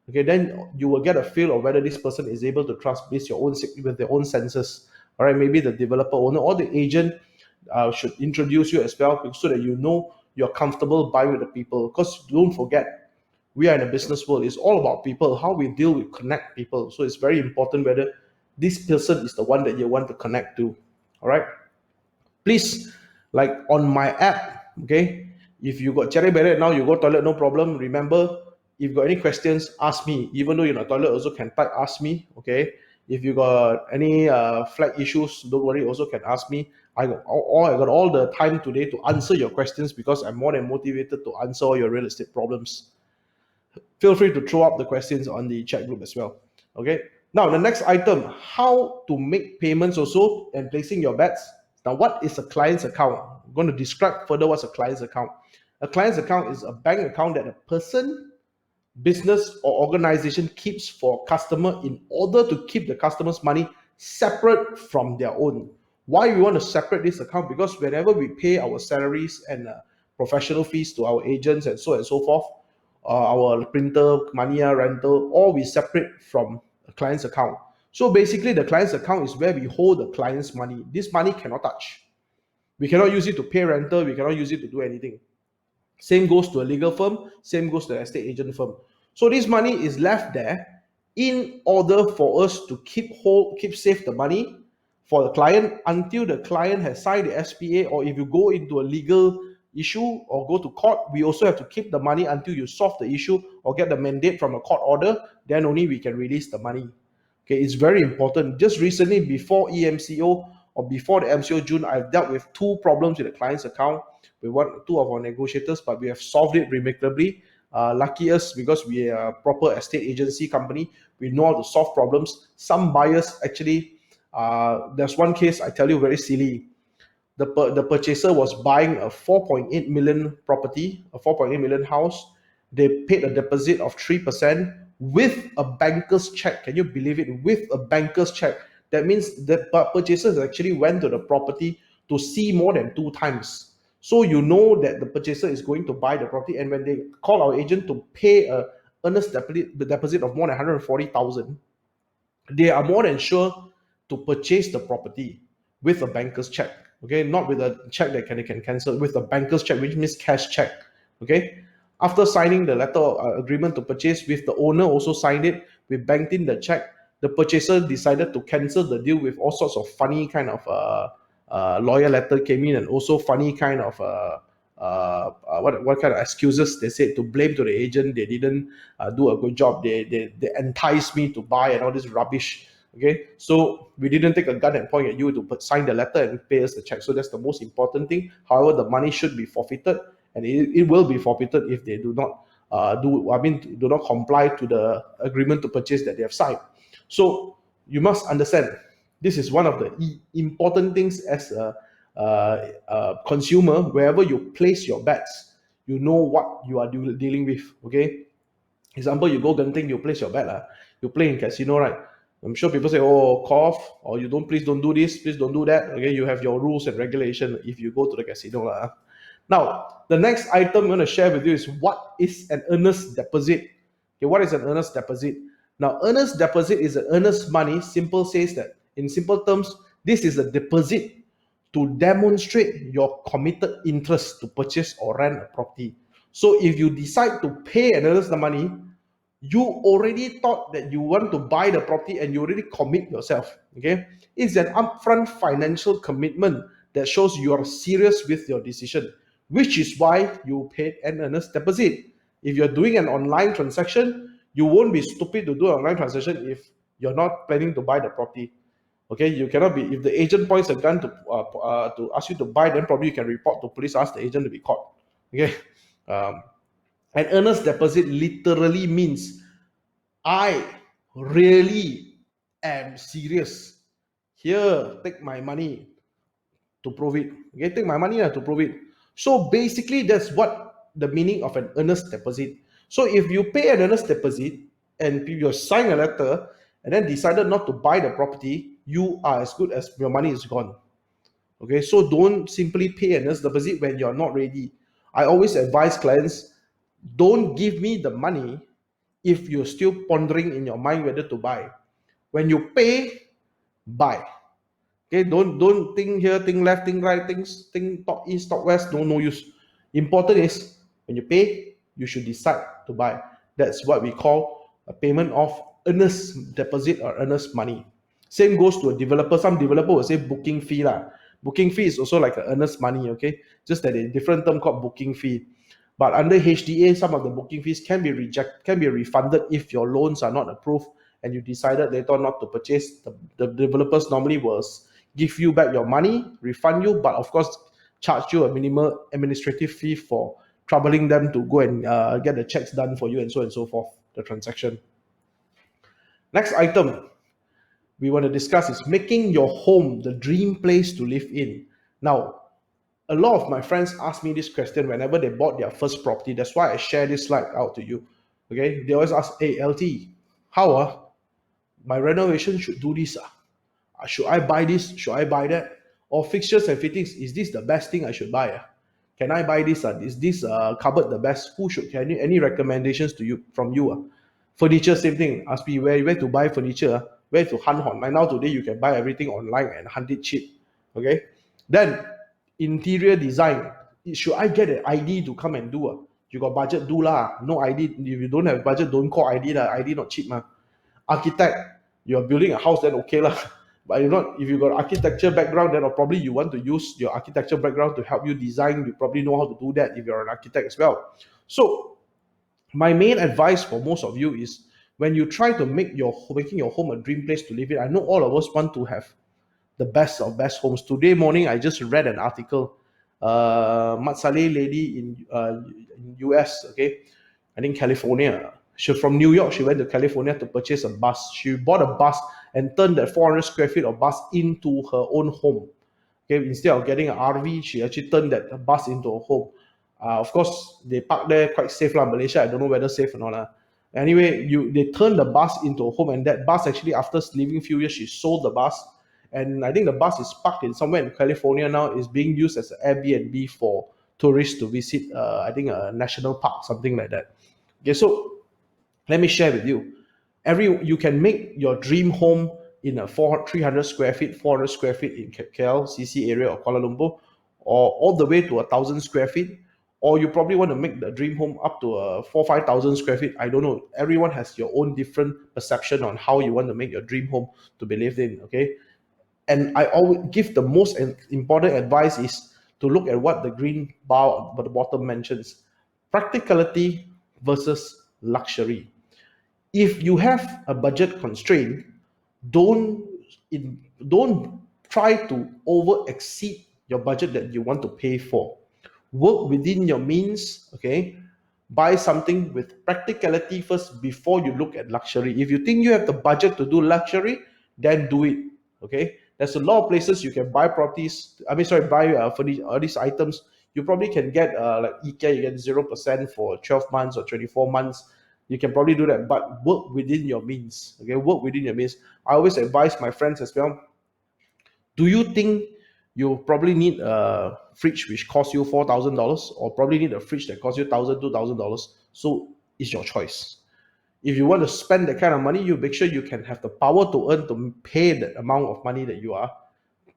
Okay, then you will get a feel of whether this person is able to trust based your own with their own senses. All right, maybe the developer owner or the agent should introduce you as well, so that you know you're comfortable buying with the people. Because don't forget, we are in a business world. It's all about people, how we deal with connect people. So it's very important whether this person is the one that you want to connect to. All right, please, like on my app, okay, if you got cherry barrier now, you go toilet, no problem. Remember, if you got any questions, ask me. Even though you're in a toilet, also can type ask me. Okay, if you got any flag issues, don't worry, also can ask me. I got all the time today to answer your questions, because I'm more than motivated to answer all your real estate problems. Feel free to throw up the questions on the chat group as well. Okay. Now, the next item, how to make payments also and placing your bets. Now, what is a client's account? I'm going to describe further what's a client's account. A client's account is a bank account that a person, business, or organization keeps for customer in order to keep the customer's money separate from their own. Why we want to separate this account? Because whenever we pay our salaries and professional fees to our agents and so forth, our printer, money, rental, all we separate from a client's account. So basically, the client's account is where we hold the client's money. This money cannot touch. We cannot use it to pay rental. We cannot use it to do anything. Same goes to a legal firm. Same goes to an estate agent firm. So this money is left there in order for us to keep safe the money for the client until the client has signed the SPA, or if you go into a legal issue or go to court, we also have to keep the money until you solve the issue or get the mandate from a court order. Then only we can release the money. Okay, it's very important. Just recently, before EMCO or before the MCO June, I've dealt with two problems with the client's account with two of our negotiators, but we have solved it amicably. Lucky us, because we are a proper estate agency company. We know how to solve problems. Some buyers actually, there's one case I tell you very silly. The purchaser was buying a 4.8 million property, a 4.8 million house. They paid a deposit of 3% with a banker's check. Can you believe it? With a banker's check. That means the purchasers actually went to the property to see more than 2 times. So you know that the purchaser is going to buy the property, and when they call our agent to pay a earnest deposit of more than 140,000, they are more than sure to purchase the property with a banker's check. Okay, not with a check that they can cancel, with a banker's check, which means cash check. Okay, after signing the letter of agreement to purchase, with the owner also signed it, we banked in the check. The purchaser decided to cancel the deal with all sorts of funny kind of lawyer letter came in, and also funny kind of what kind of excuses they said to blame to the agent. They didn't do a good job. They enticed me to buy and all this rubbish. Okay, so we didn't take a gun and point at you to sign the letter and pay us the check. So that's the most important thing. However, the money should be forfeited, and it will be forfeited if they do not do not comply to the agreement to purchase that they have signed. So you must understand, this is one of the important things as a consumer. Wherever you place your bets, you know what you are dealing with. Okay, example, you go Genting, you place your bet. You play in casino, right? I'm sure people say, oh, cough, or you don't, please don't do this, please don't do that. Okay, you have your rules and regulation if you go to the casino. Now, the next item I'm going to share with you is what is an earnest deposit. Okay, what is an earnest deposit? Now, earnest deposit is an earnest money. Simple says that, in simple terms, this is a deposit to demonstrate your committed interest to purchase or rent a property. So if you decide to pay an earnest money, you already thought that you want to buy the property and you already commit yourself. Okay, it's an upfront financial commitment that shows you are serious with your decision, which is why you paid an earnest deposit. If you're doing an online transaction, you won't be stupid to do an online transaction if you're not planning to buy the property. Okay, you cannot be, if the agent points a gun to ask you to buy, then probably you can report to police, ask the agent to be caught. Okay, an earnest deposit literally means I really am serious. Here, take my money to prove it. Okay, take my money to prove it. So basically, that's what the meaning of an earnest deposit. So if you pay an earnest deposit and you sign a letter and then decided not to buy the property, you are as good as your money is gone. Okay, so don't simply pay an earnest deposit when you're not ready. I always advise clients, don't give me the money if you're still pondering in your mind whether to buy. When you pay, buy. Okay, don't think here, think left, think right, think top east, top west. No use. Important is when you pay, you should decide to buy. That's what we call a payment of earnest deposit or earnest money. Same goes to a developer. Some developer will say booking fee lah. Booking fee is also like an earnest money. Okay, just that a different term called booking fee. But under HDA, some of the booking fees can be refunded if your loans are not approved and you decided later on not to purchase. The developers normally will give you back your money, refund you, but of course charge you a minimal administrative fee for troubling them to go and get the checks done for you and so forth, the transaction. Next item we want to discuss is making your home the dream place to live in. Now, a lot of my friends ask me this question whenever they bought their first property. That's why I share this slide out to you. Okay, they always ask, hey LT, how my renovation should do this? Should I buy this? Should I buy that? Or fixtures and fittings, is this the best thing I should buy? Can I buy this? Is this cupboard the best? Who should, can you, any recommendations to you from you? Furniture, same thing. Ask me where to buy furniture, where to hunt online. Now today you can buy everything online and hunt it cheap. Okay. Then interior design. Should I get an ID to come and do? You got budget, do lah. No ID. If you don't have budget, don't call ID lah. ID not cheap ma. Architect, you're building a house, then okay lah. But you're not, if you got architecture background, then probably you want to use your architecture background to help you design. You probably know how to do that if you're an architect as well. So my main advice for most of you is when you try to making your home a dream place to live in. I know all of us want to have the best of best homes. Today morning, I just read an article. Matsale lady in US, okay, I think California. She from New York. She went to California to purchase a bus. She bought a bus and turned that 400 square feet of bus into her own home. Okay, instead of getting an RV, she actually turned that bus into a home. Of course, they park there quite safe lah. Malaysia, I don't know whether safe or not lah. Anyway, they turned the bus into a home, and that bus actually, after living a few years, she sold the bus, and I think the bus is parked in somewhere in California now. Is being used as an Airbnb for tourists to visit. I think a national park, something like that. Okay, so let me share with you. You can make your dream home in a 300 square feet, 400 square feet in KL, area or Kuala Lumpur, or all the way to 1,000 square feet. Or you probably want to make the dream home up to 5,000 square feet. I don't know. Everyone has your own different perception on how you want to make your dream home to be lived in. Okay, and I always give the most important advice is to look at what the green bar at the bottom mentions: practicality versus luxury. If you have a budget constraint, don't don't try to over exceed your budget that you want to pay for. Work within your means. Okay, buy something with practicality first before you look at luxury. If you think you have the budget to do luxury, then do it. Okay, there's a lot of places you can buy properties. I mean, sorry, buy for these items. You probably can get like IKEA, you get 0% for 12 months or 24 months. You can probably do that, but work within your means. Okay, work within your means. I always advise my friends as well. Do you think you probably need a fridge which costs you $4,000, or probably need a fridge that costs you $1,000, $2,000? So it's your choice. If you want to spend that kind of money, you make sure you can have the power to earn to pay that amount of money that you are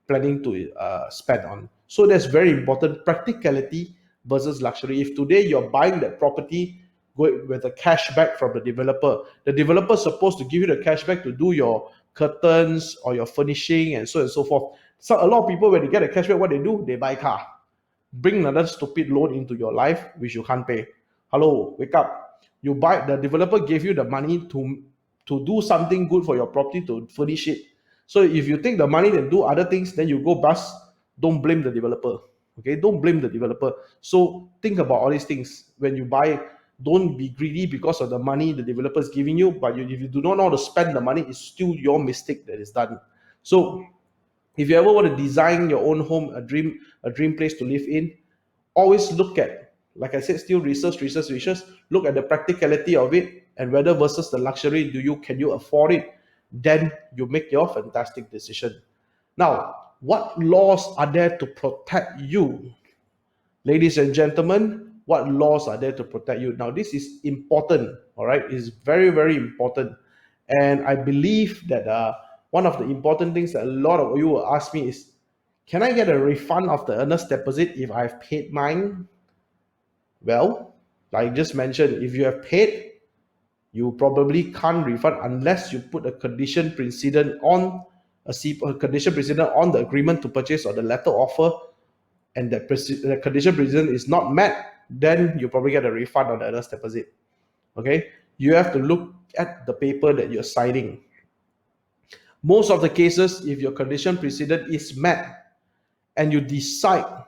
planning to spend on. So that's very important. Practicality versus luxury. If today you're buying that property with a cash back from the developer is supposed to give you the cash back to do your curtains or your furnishing and so forth. So a lot of people, when they get a cashback, what they do, they buy a car, bring another stupid loan into your life which you can't pay. Hello, wake up. You buy, the developer gave you the money to do something good for your property, to furnish it. So if you take the money and do other things, then you go bust. Don't blame the developer. Okay, don't blame the developer. So think about all these things when you buy. Don't be greedy because of the money the developer is giving you, but if you do not know how to spend the money, it's still your mistake that is done. So if you ever want to design your own home, a dream place to live in, always look at, like I said, still research, look at the practicality of it and whether versus the luxury, can you afford it? Then you make your fantastic decision. Now, what laws are there to protect you? Ladies and gentlemen, what laws are there to protect you? Now, this is important, all right? It's very, very important. And I believe that one of the important things that a lot of you will ask me is, can I get a refund of the earnest deposit if I've paid mine? Well, like I just mentioned, if you have paid, you probably can't refund unless you put a condition precedent on a condition precedent on the agreement to purchase or the letter offer, and the condition precedent is not met, then you probably get a refund on the earnest deposit. Okay, you have to look at the paper that you're signing. Most of the cases, if your condition precedent is met and you decide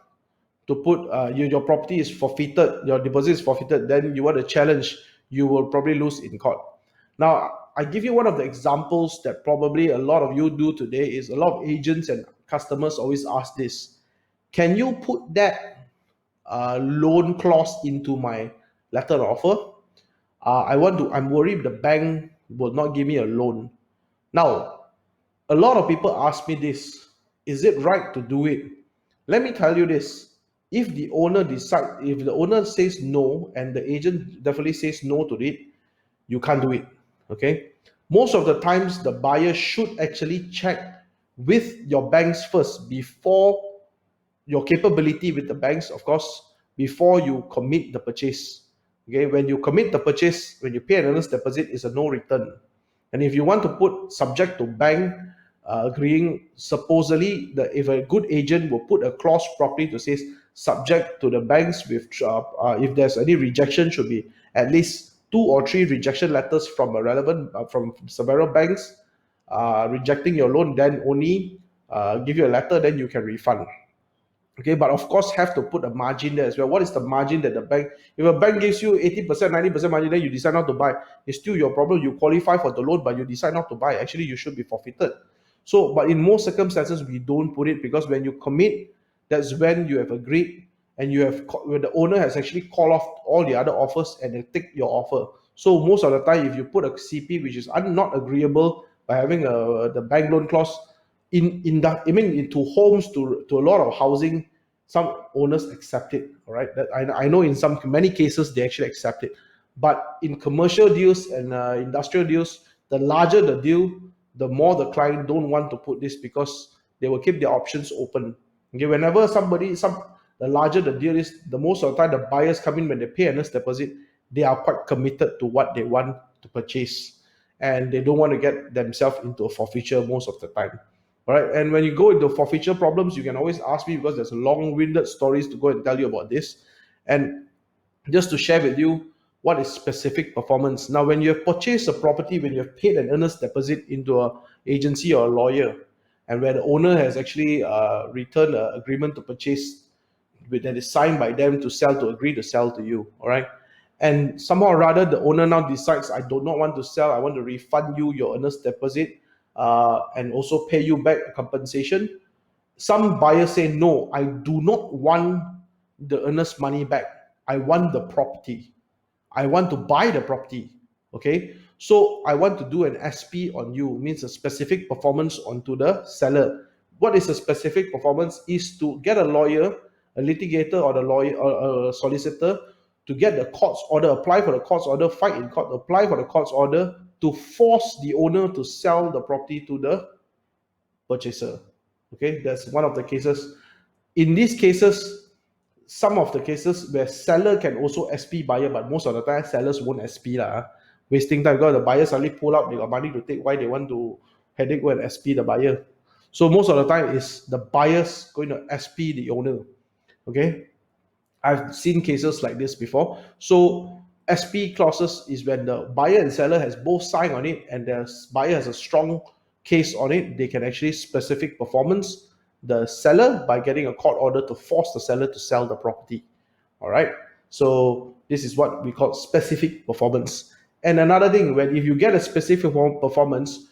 to put your property is forfeited, your deposit is forfeited, then you want to challenge, you will probably lose in court. Now, I give you one of the examples that probably a lot of you do today is a lot of agents and customers always ask this: can you put that loan clause into my letter of offer? I'm worried the bank will not give me a loan. Now, a lot of people ask me this: is it right to do it? Let me tell you this: if the owner says no and the agent definitely says no to it, you can't do it. Okay, most of the times the buyer should actually check with your banks first before your capability with the banks, of course, before you commit the purchase. Okay, when you commit the purchase, when you pay an earnest deposit, is a no return. And if you want to put subject to bank agreeing, supposedly if a good agent will put a clause properly to say subject to the banks with if there's any rejection, should be at least 2 or 3 rejection letters from a relevant from several banks rejecting your loan, then only give you a letter, then you can refund. Okay, but of course have to put a margin there as well. What is the margin that the bank, if a bank gives you 80%, 90% margin, then you decide not to buy, it's still your problem. You qualify for the loan, but you decide not to buy, actually you should be forfeited. So, but in most circumstances we don't put it, because when you commit, that's when you have agreed, and when the owner has actually called off all the other offers and they take your offer. So most of the time, if you put a CP which is not agreeable by having the bank loan clause, in that, I mean, into homes, to a lot of housing, some owners accept it. All right, that I know in many cases they actually accept it, but in commercial deals and industrial deals, the larger the deal, the more the client don't want to put this, because they will keep their options open. Okay, whenever the larger the deal is, the most of the time the buyers come in, when they pay earnest deposit, they are quite committed to what they want to purchase, and they don't want to get themselves into a forfeiture most of the time. All right, and when you go into forfeiture problems, you can always ask me, because there's long-winded stories to go and tell you about this. And just to share with you what is specific performance. Now, when you have purchased a property, when you have paid an earnest deposit into a agency or a lawyer, and where the owner has actually returned an agreement to purchase that is signed by them to agree to sell to you, all right? And somehow or rather, the owner now decides, I do not want to sell, I want to refund you your earnest deposit, and also pay you back compensation. Some buyers say, no, I do not want the earnest money back. I want the property. I want to buy the property. Okay. So I want to do an SP on you, means a specific performance onto the seller. What is a specific performance? Is to get a lawyer, a litigator, or the lawyer, or a solicitor, to get the court's order, apply for the court's order, fight in court, apply for the court's order to force the owner to sell the property to the purchaser. Okay, that's one of the cases. In these cases, some of the cases where seller can also SP buyer, but most of the time sellers won't SP lah. Wasting time, because the buyer suddenly pull out, they got money to take. Why they want to headache go and SP the buyer? So most of the time is the buyers going to SP the owner. Okay, I've seen cases like this before. So SP clauses is when the buyer and seller has both signed on it, and the buyer has a strong case on it. They can actually specific performance the seller by getting a court order to force the seller to sell the property. All right. So this is what we call specific performance. And another thing, when if you get a specific performance,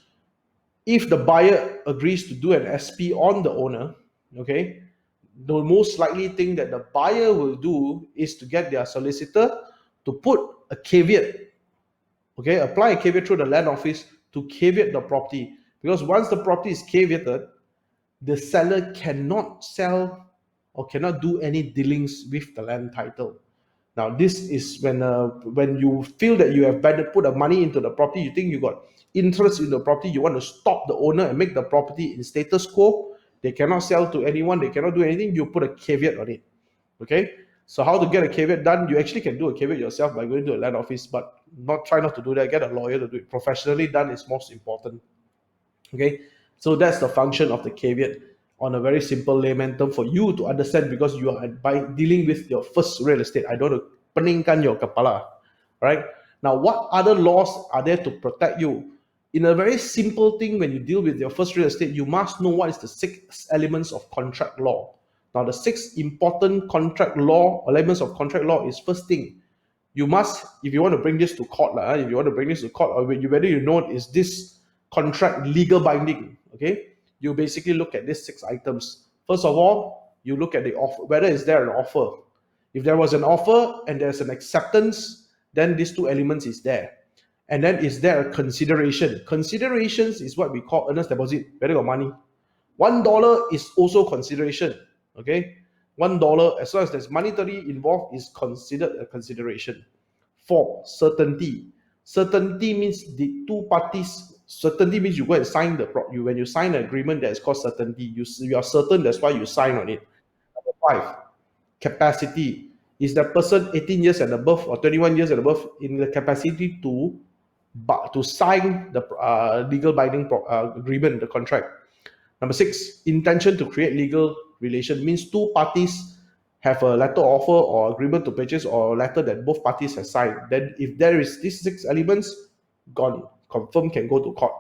if the buyer agrees to do an SP on the owner, okay, the most likely thing that the buyer will do is to get their solicitor to put a caveat, okay, apply a caveat through the land office to caveat the property. Because once the property is caveated, the seller cannot sell or cannot do any dealings with the land title. Now, this is when you feel that you have better put the money into the property, you think you got interest in the property, you want to stop the owner and make the property in status quo. They cannot sell to anyone, they cannot do anything. You put a caveat on it. Okay. So how to get a caveat done? You actually can do a caveat yourself by going to a land office, but try not to do that. Get a lawyer to do it. Professionally done is most important. Okay, so that's the function of the caveat on a very simple layman term for you to understand, because you are by dealing with your first real estate. I don't want to peningkan your kepala. Right now, what other laws are there to protect you? In a very simple thing, when you deal with your first real estate, you must know what is the 6 elements of contract law. Now, the 6 important contract law elements of contract law is: first thing, you must, if you want to bring this to court, if you want to bring this to court, or whether you know is this contract legal binding, okay, you basically look at these 6 items. First of all, you look at the offer, whether is there an offer. If there was an offer and there's an acceptance, then these 2 elements is there. And then is there a consideration? Considerations is what we call earnest deposit, whether you got money. $1 is also consideration. Okay, $1, as long as there's monetary involved, is considered a consideration. 4, certainty. Certainty means the 2 parties. Certainty means you go and sign when you sign an agreement, that is called certainty. You are certain, that's why you sign on it. Number 5, capacity. Is that person 18 years and above or 21 years and above in the capacity to sign the legal binding agreement, the contract? Number 6, intention to create legal relation, means 2 parties have a letter offer or agreement to purchase, or a letter that both parties have signed. Then if there is these 6 elements, gone, confirm, can go to court.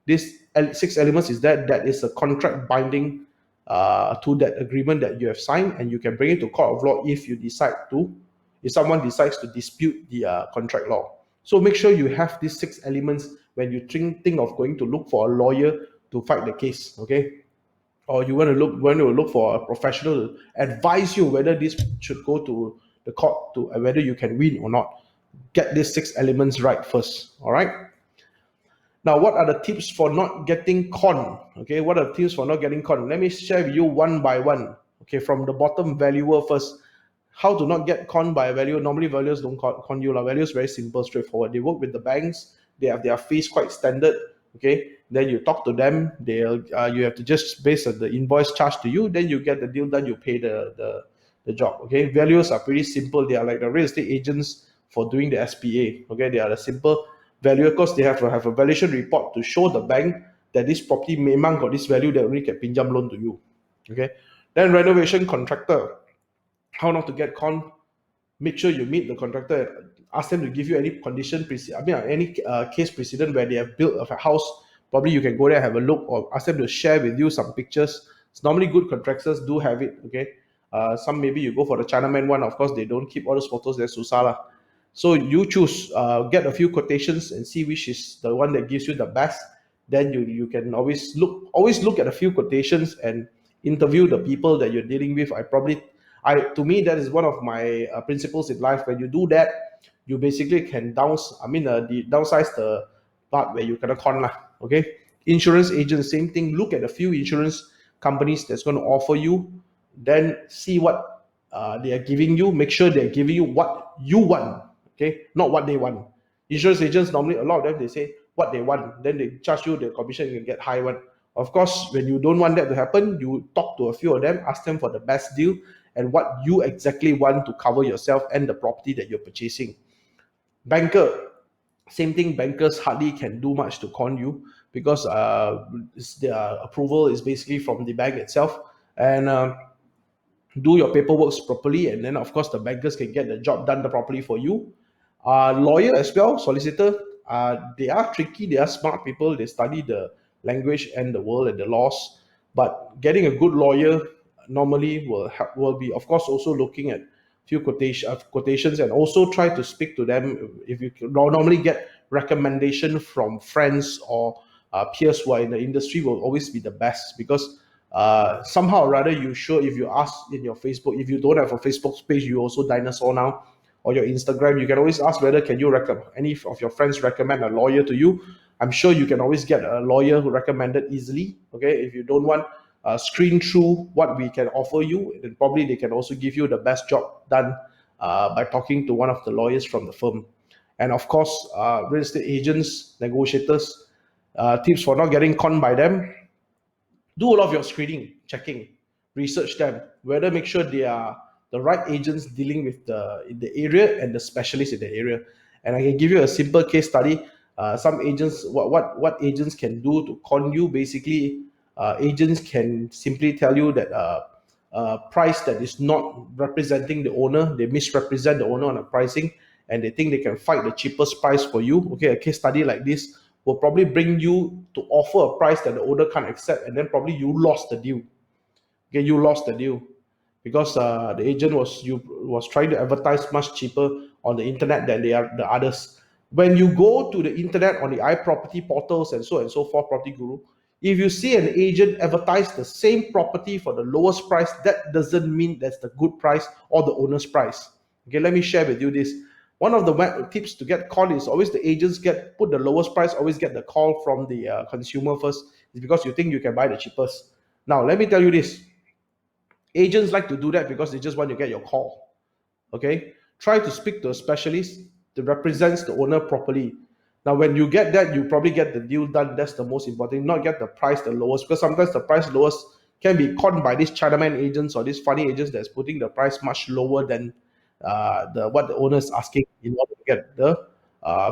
These 6 elements is that is a contract binding to that agreement that you have signed, and you can bring it to court of law if someone decides to dispute the contract law. So make sure you have these 6 elements when you think of going to look for a lawyer to fight the case, okay? Or you want to look for a professional to advise you whether this should go to the court to whether you can win or not. Get these 6 elements right first. All right. Now, what are the tips for not getting con? Okay, what are the tips for not getting con? Let me share with you one by one. Okay, from the bottom, valuer first. How to not get con by a valuer? Normally, valuers don't con you. Valuers very simple, straightforward. They work with the banks. They have their fees quite standard. Okay, then you talk to them. You have to just base on the invoice charged to you. Then you get the deal done. You pay the job. Okay, valuers are pretty simple. They are like the real estate agents for doing the SPA. Okay, they are the simple valuer, because they have to have a valuation report to show the bank that this property memang got this value, that only can pinjam loan to you. Okay, then renovation contractor. How not to get con? Make sure you meet the contractor. Ask them to give you any condition, any case precedent where they have built a house. Probably you can go there and have a look, or ask them to share with you some pictures. It's normally good contractors do have it. Okay, some maybe you go for the Chinaman one. Of course, they don't keep all those photos. They're susah lah. So you choose, get a few quotations and see which is the one that gives you the best. Then you can always look at a few quotations and interview the people that you're dealing with. To me, that is one of my principles in life. When you do that, you basically can downsize the part where you cannot con lah. Okay, insurance agents, same thing. Look at a few insurance companies that's going to offer you, then see what they are giving you. Make sure they're giving you what you want. Okay, not what they want. Insurance agents, normally a lot of them, they say what they want, then they charge you the commission, you can get high one. Of course, when you don't want that to happen, you talk to a few of them, ask them for the best deal and what you exactly want to cover yourself and the property that you're purchasing. Banker, same thing. Bankers hardly can do much to con you, because their approval is basically from the bank itself. And do your paperwork properly, and then of course the bankers can get the job done properly for you. Lawyer as well, solicitor, they are tricky, they are smart people, they study the language and the world and the laws. But getting a good lawyer normally will be, of course, also looking at few quotations, and also try to speak to them. If you normally get recommendation from friends or peers who are in the industry, will always be the best, because somehow or rather, you sure, if you ask in your Facebook, if you don't have a Facebook page, you also dinosaur now, or your Instagram, you can always ask whether can you recommend any of your friends recommend a lawyer to you. I'm sure you can always get a lawyer who recommended easily. Okay, if you don't want screen through what we can offer you, then probably they can also give you the best job done by talking to one of the lawyers from the firm. And of course, real estate agents, negotiators, tips for not getting conned by them: do a lot of your screening, checking, research them, whether make sure they are the right agents dealing with the in the area and the specialists in the area. And I can give you a simple case study. Some agents, what agents can do to con you, basically, agents can simply tell you that price that is not representing the owner. They misrepresent the owner on the pricing, and they think they can fight the cheapest price for you. Okay, a case study like this will probably bring you to offer a price that the owner can't accept, and then probably you lost the deal. Okay, you lost the deal because the agent was trying to advertise much cheaper on the internet than they are the others. When you go to the internet on the iProperty portals and so forth, Property Guru, if you see an agent advertise the same property for the lowest price, that doesn't mean that's the good price or the owner's price. Okay, let me share with you this. One of the tips to get called is always the agents get put the lowest price, always get the call from the consumer first, is because you think you can buy the cheapest. Now, let me tell you this: agents like to do that because they just want to get your call. Okay, try to speak to a specialist that represents the owner properly. Now, when you get that, you probably get the deal done. That's the most important. Not get the price the lowest, because sometimes the price lowest can be conned by these Chinaman agents or these funny agents that's putting the price much lower than the what the owner is asking in order to get the uh,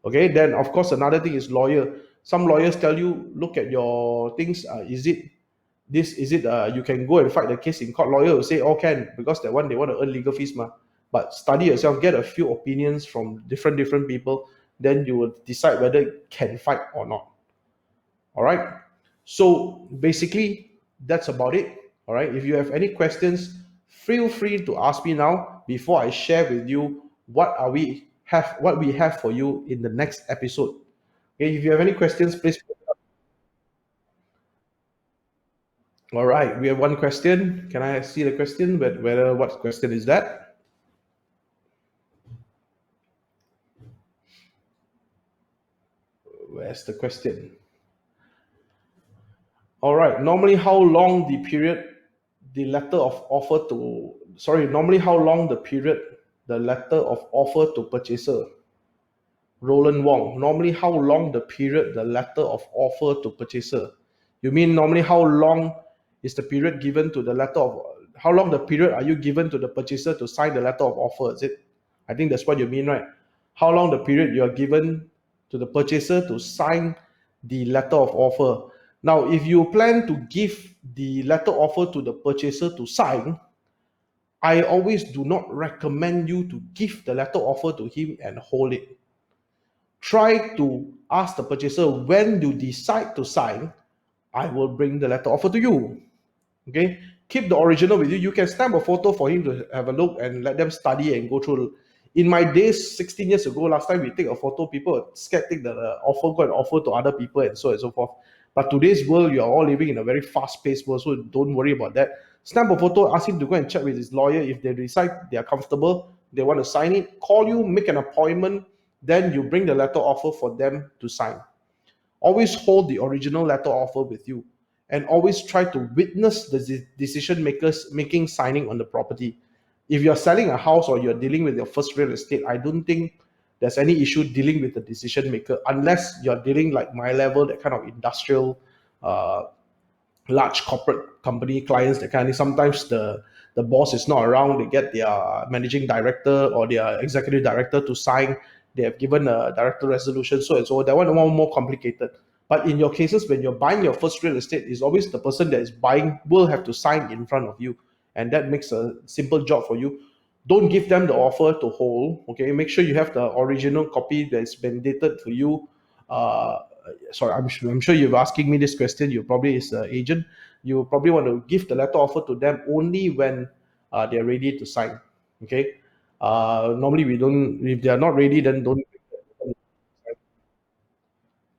okay. Then of course another thing is lawyer. Some lawyers tell you, look at your things. Is it this? Is it? You can go and fight the case in court. Lawyer will say, "Oh, can," because that one they want to earn legal fees, ma. But study yourself, get a few opinions from different people, then you will decide whether it can fight or not. All right. So basically, that's about it. All right. If you have any questions, feel free to ask me now before I share with you what we have for you in the next episode. Okay. If you have any questions, please. All right. We have one question. Can I see the question? Whether what question is that? Where's the question? All right. Normally, how long the period the letter of offer to sorry? Normally, how long the period the letter of offer to purchaser? Roland Wong. Normally, how long the period the letter of offer to purchaser? You mean normally how long is the period given to the letter of how long the period are you given to the purchaser to sign the letter of offer? Is it? I think that's what you mean, right? How long the period you are given to the purchaser to sign the letter of offer? Now, if you plan to give the letter offer to the purchaser to sign, I always do not recommend you to give the letter offer to him and hold it. Try to ask the purchaser, when you decide to sign, I will bring the letter offer to you. Okay, keep the original with you. You can stamp a photo for him to have a look and let them study and go through. In my days 16 years ago, last time we take a photo, people were scared to take the offer, go and offer to other people and so on and so forth. But today's world, you are all living in a very fast-paced world, so don't worry about that. Stamp a photo, ask him to go and check with his lawyer. If they decide they are comfortable, they want to sign it, call you, make an appointment, then you bring the letter offer for them to sign. Always hold the original letter offer with you, and always try to witness the decision makers making signing on the property. If you're selling a house or you're dealing with your first real estate, I don't think there's any issue dealing with the decision maker, unless you're dealing like my level, that kind of industrial uh, large corporate company clients, that kind of. Sometimes the boss is not around, they get their managing director or their executive director to sign. They have given a director resolution, so and so. That one more complicated. But in your cases, when you're buying your first real estate, is always the person that is buying will have to sign in front of you, and that makes a simple job for you. Don't give them the offer to hold. Okay, make sure you have the original copy that's been dated for you. uh, Sorry, I'm sure you're asking me this question. You probably is an agent. you probably want to give the letter offer to them only when they're ready to sign. Okay. Normally we don't. If they are not ready, then don't.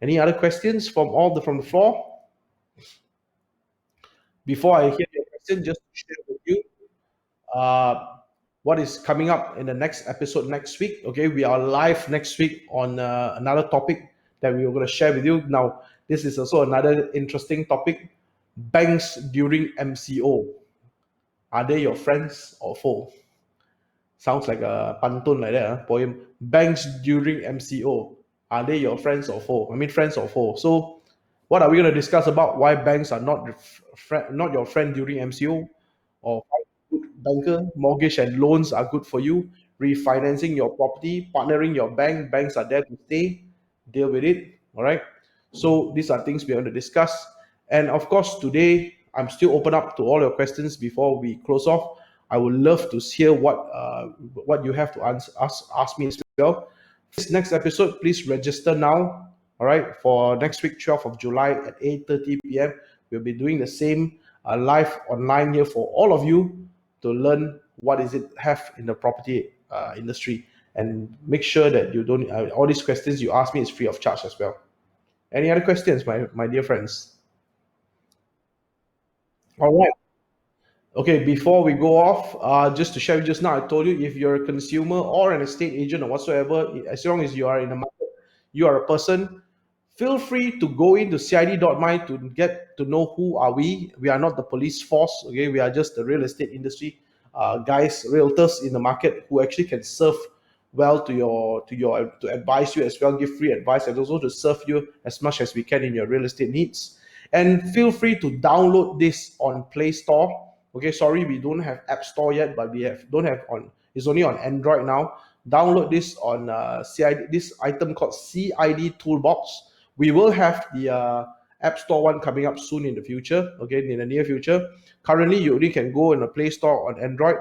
Any other questions from the floor? Before I hear your question, just to share with you uh, what is coming up in the next episode next week. Okay, we are live next week on another topic that we are going to share with you. Now, this is also another interesting topic: banks during MCO. Are they your friends or foe? Sounds like a pantun like that, poem. Banks during MCO. Are they your friends or foe? I mean, friends or foe. So, what are we going to discuss about why banks are not your friend during MCO, or why good banker mortgage and loans are good for you, refinancing your property, partnering your banks are there to stay, deal with it. All right. So these are things we are going to discuss. And of course, today I'm still open up to all your questions before we close off. I would love to hear what you have to ask me as well. This next episode, please register now. All right, for next week, 12th of July at 8:30 p.m. We'll be doing the same live online here for all of you to learn what is it have in the property industry, and make sure that you don't all these questions you ask me is free of charge as well. Any other questions, my dear friends? All right. Okay, before we go off, just to share with you just now, I told you if you're a consumer or an estate agent or whatsoever, as long as you are in the market, you are a person, feel free to go into cid.my to get to know who are we. We are not the police force, okay? We are just the real estate industry guys, realtors in the market who actually can serve well to advise you as well, give free advice, and also to serve you as much as we can in your real estate needs. And feel free to download this on Play Store. Okay, sorry, we don't have App Store yet, but we have don't have on. It's only on Android now. Download this on CID. This item called CID Toolbox. We will have the App Store one coming up soon in the future. Okay, in the near future. Currently, you only can go in the Play Store on Android.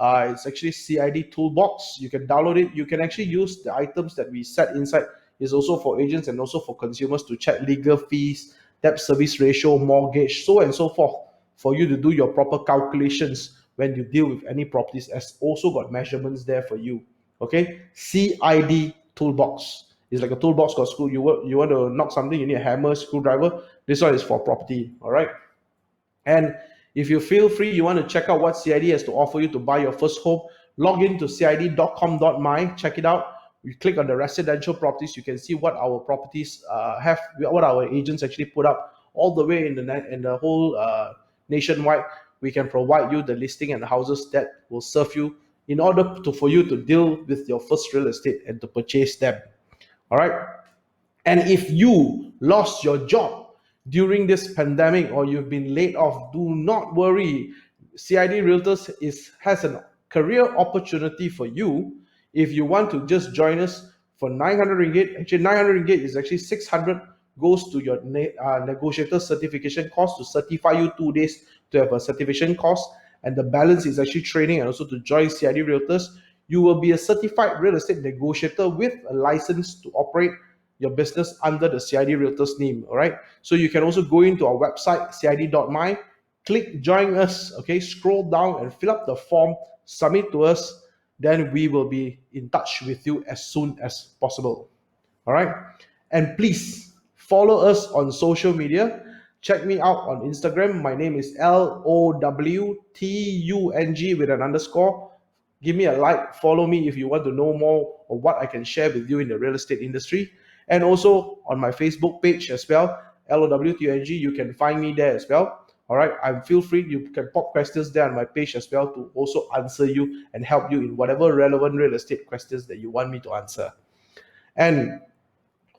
It's actually CID Toolbox. You can download it. You can actually use the items that we set inside. Is also for agents and also for consumers to check legal fees, debt service ratio, mortgage, so and so forth, for you to do your proper calculations when you deal with any properties. Has also got measurements there for you. Okay, CID Toolbox. It's like a toolbox got screw. You want to knock something, you need a hammer, screwdriver. This one is for property. All right. And if you feel free, you want to check out what CID has to offer you to buy your first home, log into cid.com.my, check it out. You click on the residential properties, you can see what our properties have, what our agents actually put up all the way in the whole nationwide. We can provide you the listing and the houses that will serve you in order for you to deal with your first real estate and to purchase them. All right. And if you lost your job during this pandemic or you've been laid off, do not worry. CID Realtors has a career opportunity for you. If you want to just join us for 900 ringgit, actually 900 ringgit is actually 600 goes to your negotiator certification course to certify you 2 days to have a certification course, and the balance is actually training and also to join CID Realtors. You will be a certified real estate negotiator with a license to operate your business under the CID Realtors name. All right. So you can also go into our website, cid.my, click join us. Okay. Scroll down and fill up the form, submit to us. Then we will be in touch with you as soon as possible. All right. And please follow us on social media. Check me out on Instagram. My name is LOWTUNG with an underscore. Give me a like, follow me if you want to know more of what I can share with you in the real estate industry. And also on my Facebook page as well, LOWTUNG, you can find me there as well. All right, I feel free. You can pop questions there on my page as well to also answer you and help you in whatever relevant real estate questions that you want me to answer. And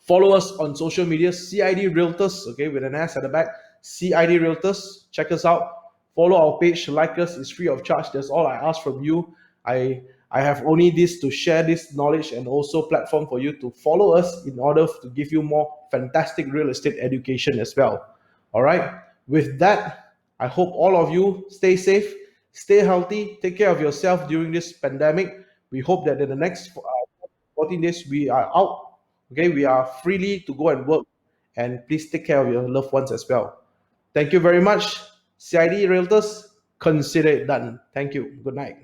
follow us on social media, CID Realtors, okay, with an S at the back, CID Realtors. Check us out. Follow our page, like us. It's free of charge. That's all I ask from you. I have only this to share this knowledge and also platform for you to follow us in order to give you more fantastic real estate education as well. All right. With that, I hope all of you stay safe, stay healthy, take care of yourself during this pandemic. We hope that in the next 14 days we are out. Okay, we are freely to go and work. And please take care of your loved ones as well. Thank you very much. CID Realtors, consider it done. Thank you. Good night.